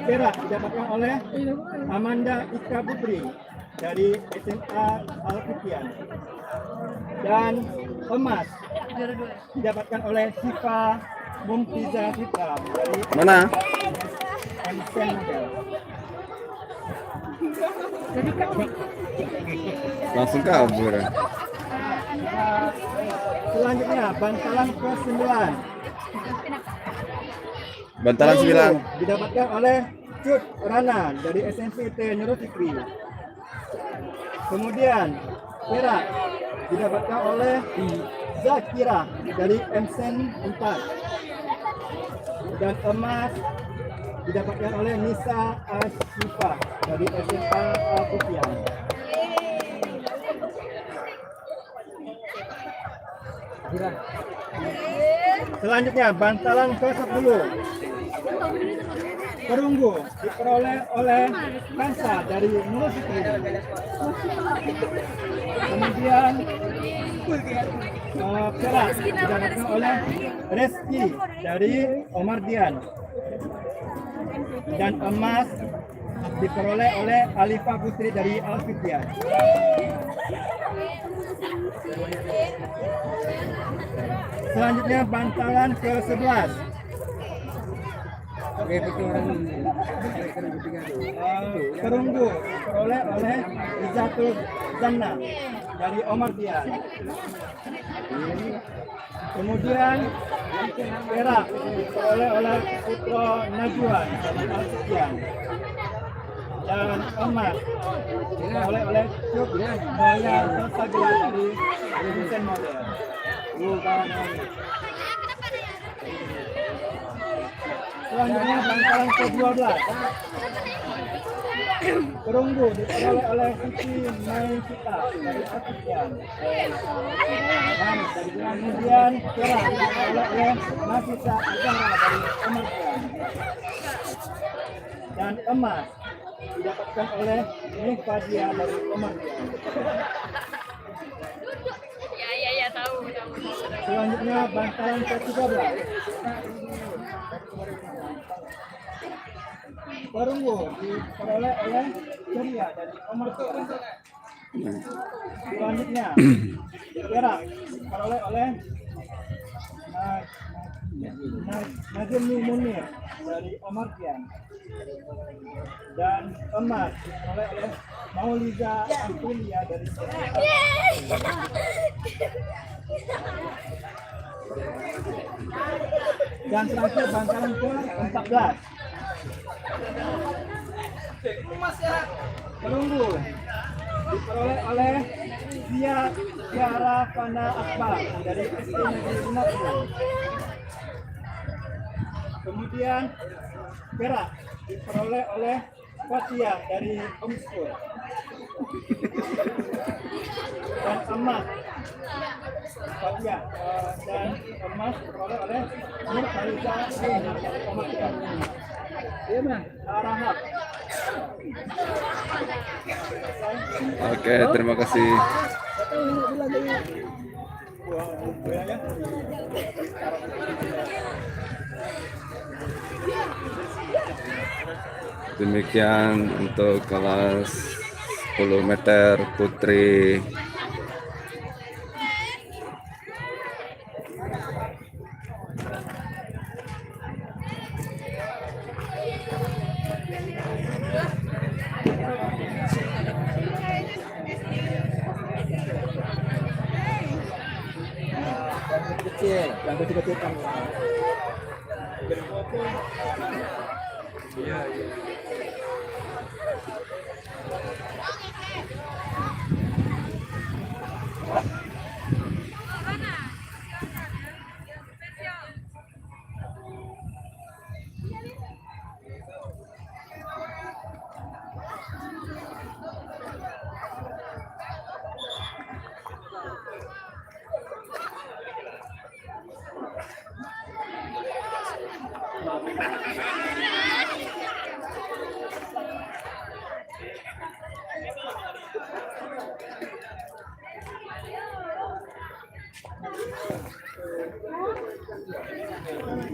perak didapatkan oleh Amanda Ika Putri dari SMA Al-Fikian. Dan emas didapatkan oleh Siva Mumtiza Fitra dari Mana? MSN Model. Langsung kabur. Selanjutnya bantalan ke-9. Bantalan 9. Didapatkan oleh Cut Rana dari SMP Nurul Fikri. Kemudian perak didapatkan oleh Zakira dari MSN 4. Dan emas didapatkan oleh Nisa Asyifa dari SMA Al-Fikian. Selanjutnya bantalan ke-10. Perunggu diperoleh oleh Kansa dari Nurul Fikri. Kemudian perak didapatkan oleh Reski dari Omar Dian. Dan emas diperoleh oleh Alifa Putri dari Al-Fikian. Selanjutnya bantalan ke-11. Perunggu diperoleh oleh Izatul Zanna dari Omar Dian. Kemudian perak diperoleh oleh Putra Najwa dari Al-Fikian. dan emas oleh klub Royal Persagila dari Vincent Model. Selanjutnya bangkalan ke-12 perunggu diperoleh oleh Siti Maisita dari Pakistan. Dan kemudian perak diperoleh oleh Nafisa Azhara dari Kementerian. Dan emas didapatkan oleh Nifadia dari Kementerian. Ya tahu. Selanjutnya bangkalan ke-13 perunggu diperoleh oleh Surya dari Kementerian. Selanjutnya perak diperoleh oleh Najmi Munir dari Amartian. Dan emas diperoleh oleh Mauliza Antulia dari dan terakhir bangkalan ke-14 perunggu diperoleh oleh Tiara Fana Akbar dari SD Negeri Unakku. Kemudian perak diperoleh oleh Fatia dari Homeschool. Dan emas Fatia dan emas diperoleh oleh Nur Fariza dari Kementerian. Iya mah, Rahmat. Oke, terima kasih. Demikian untuk kelas 10 meter putri. Yang kecil-kecil kan.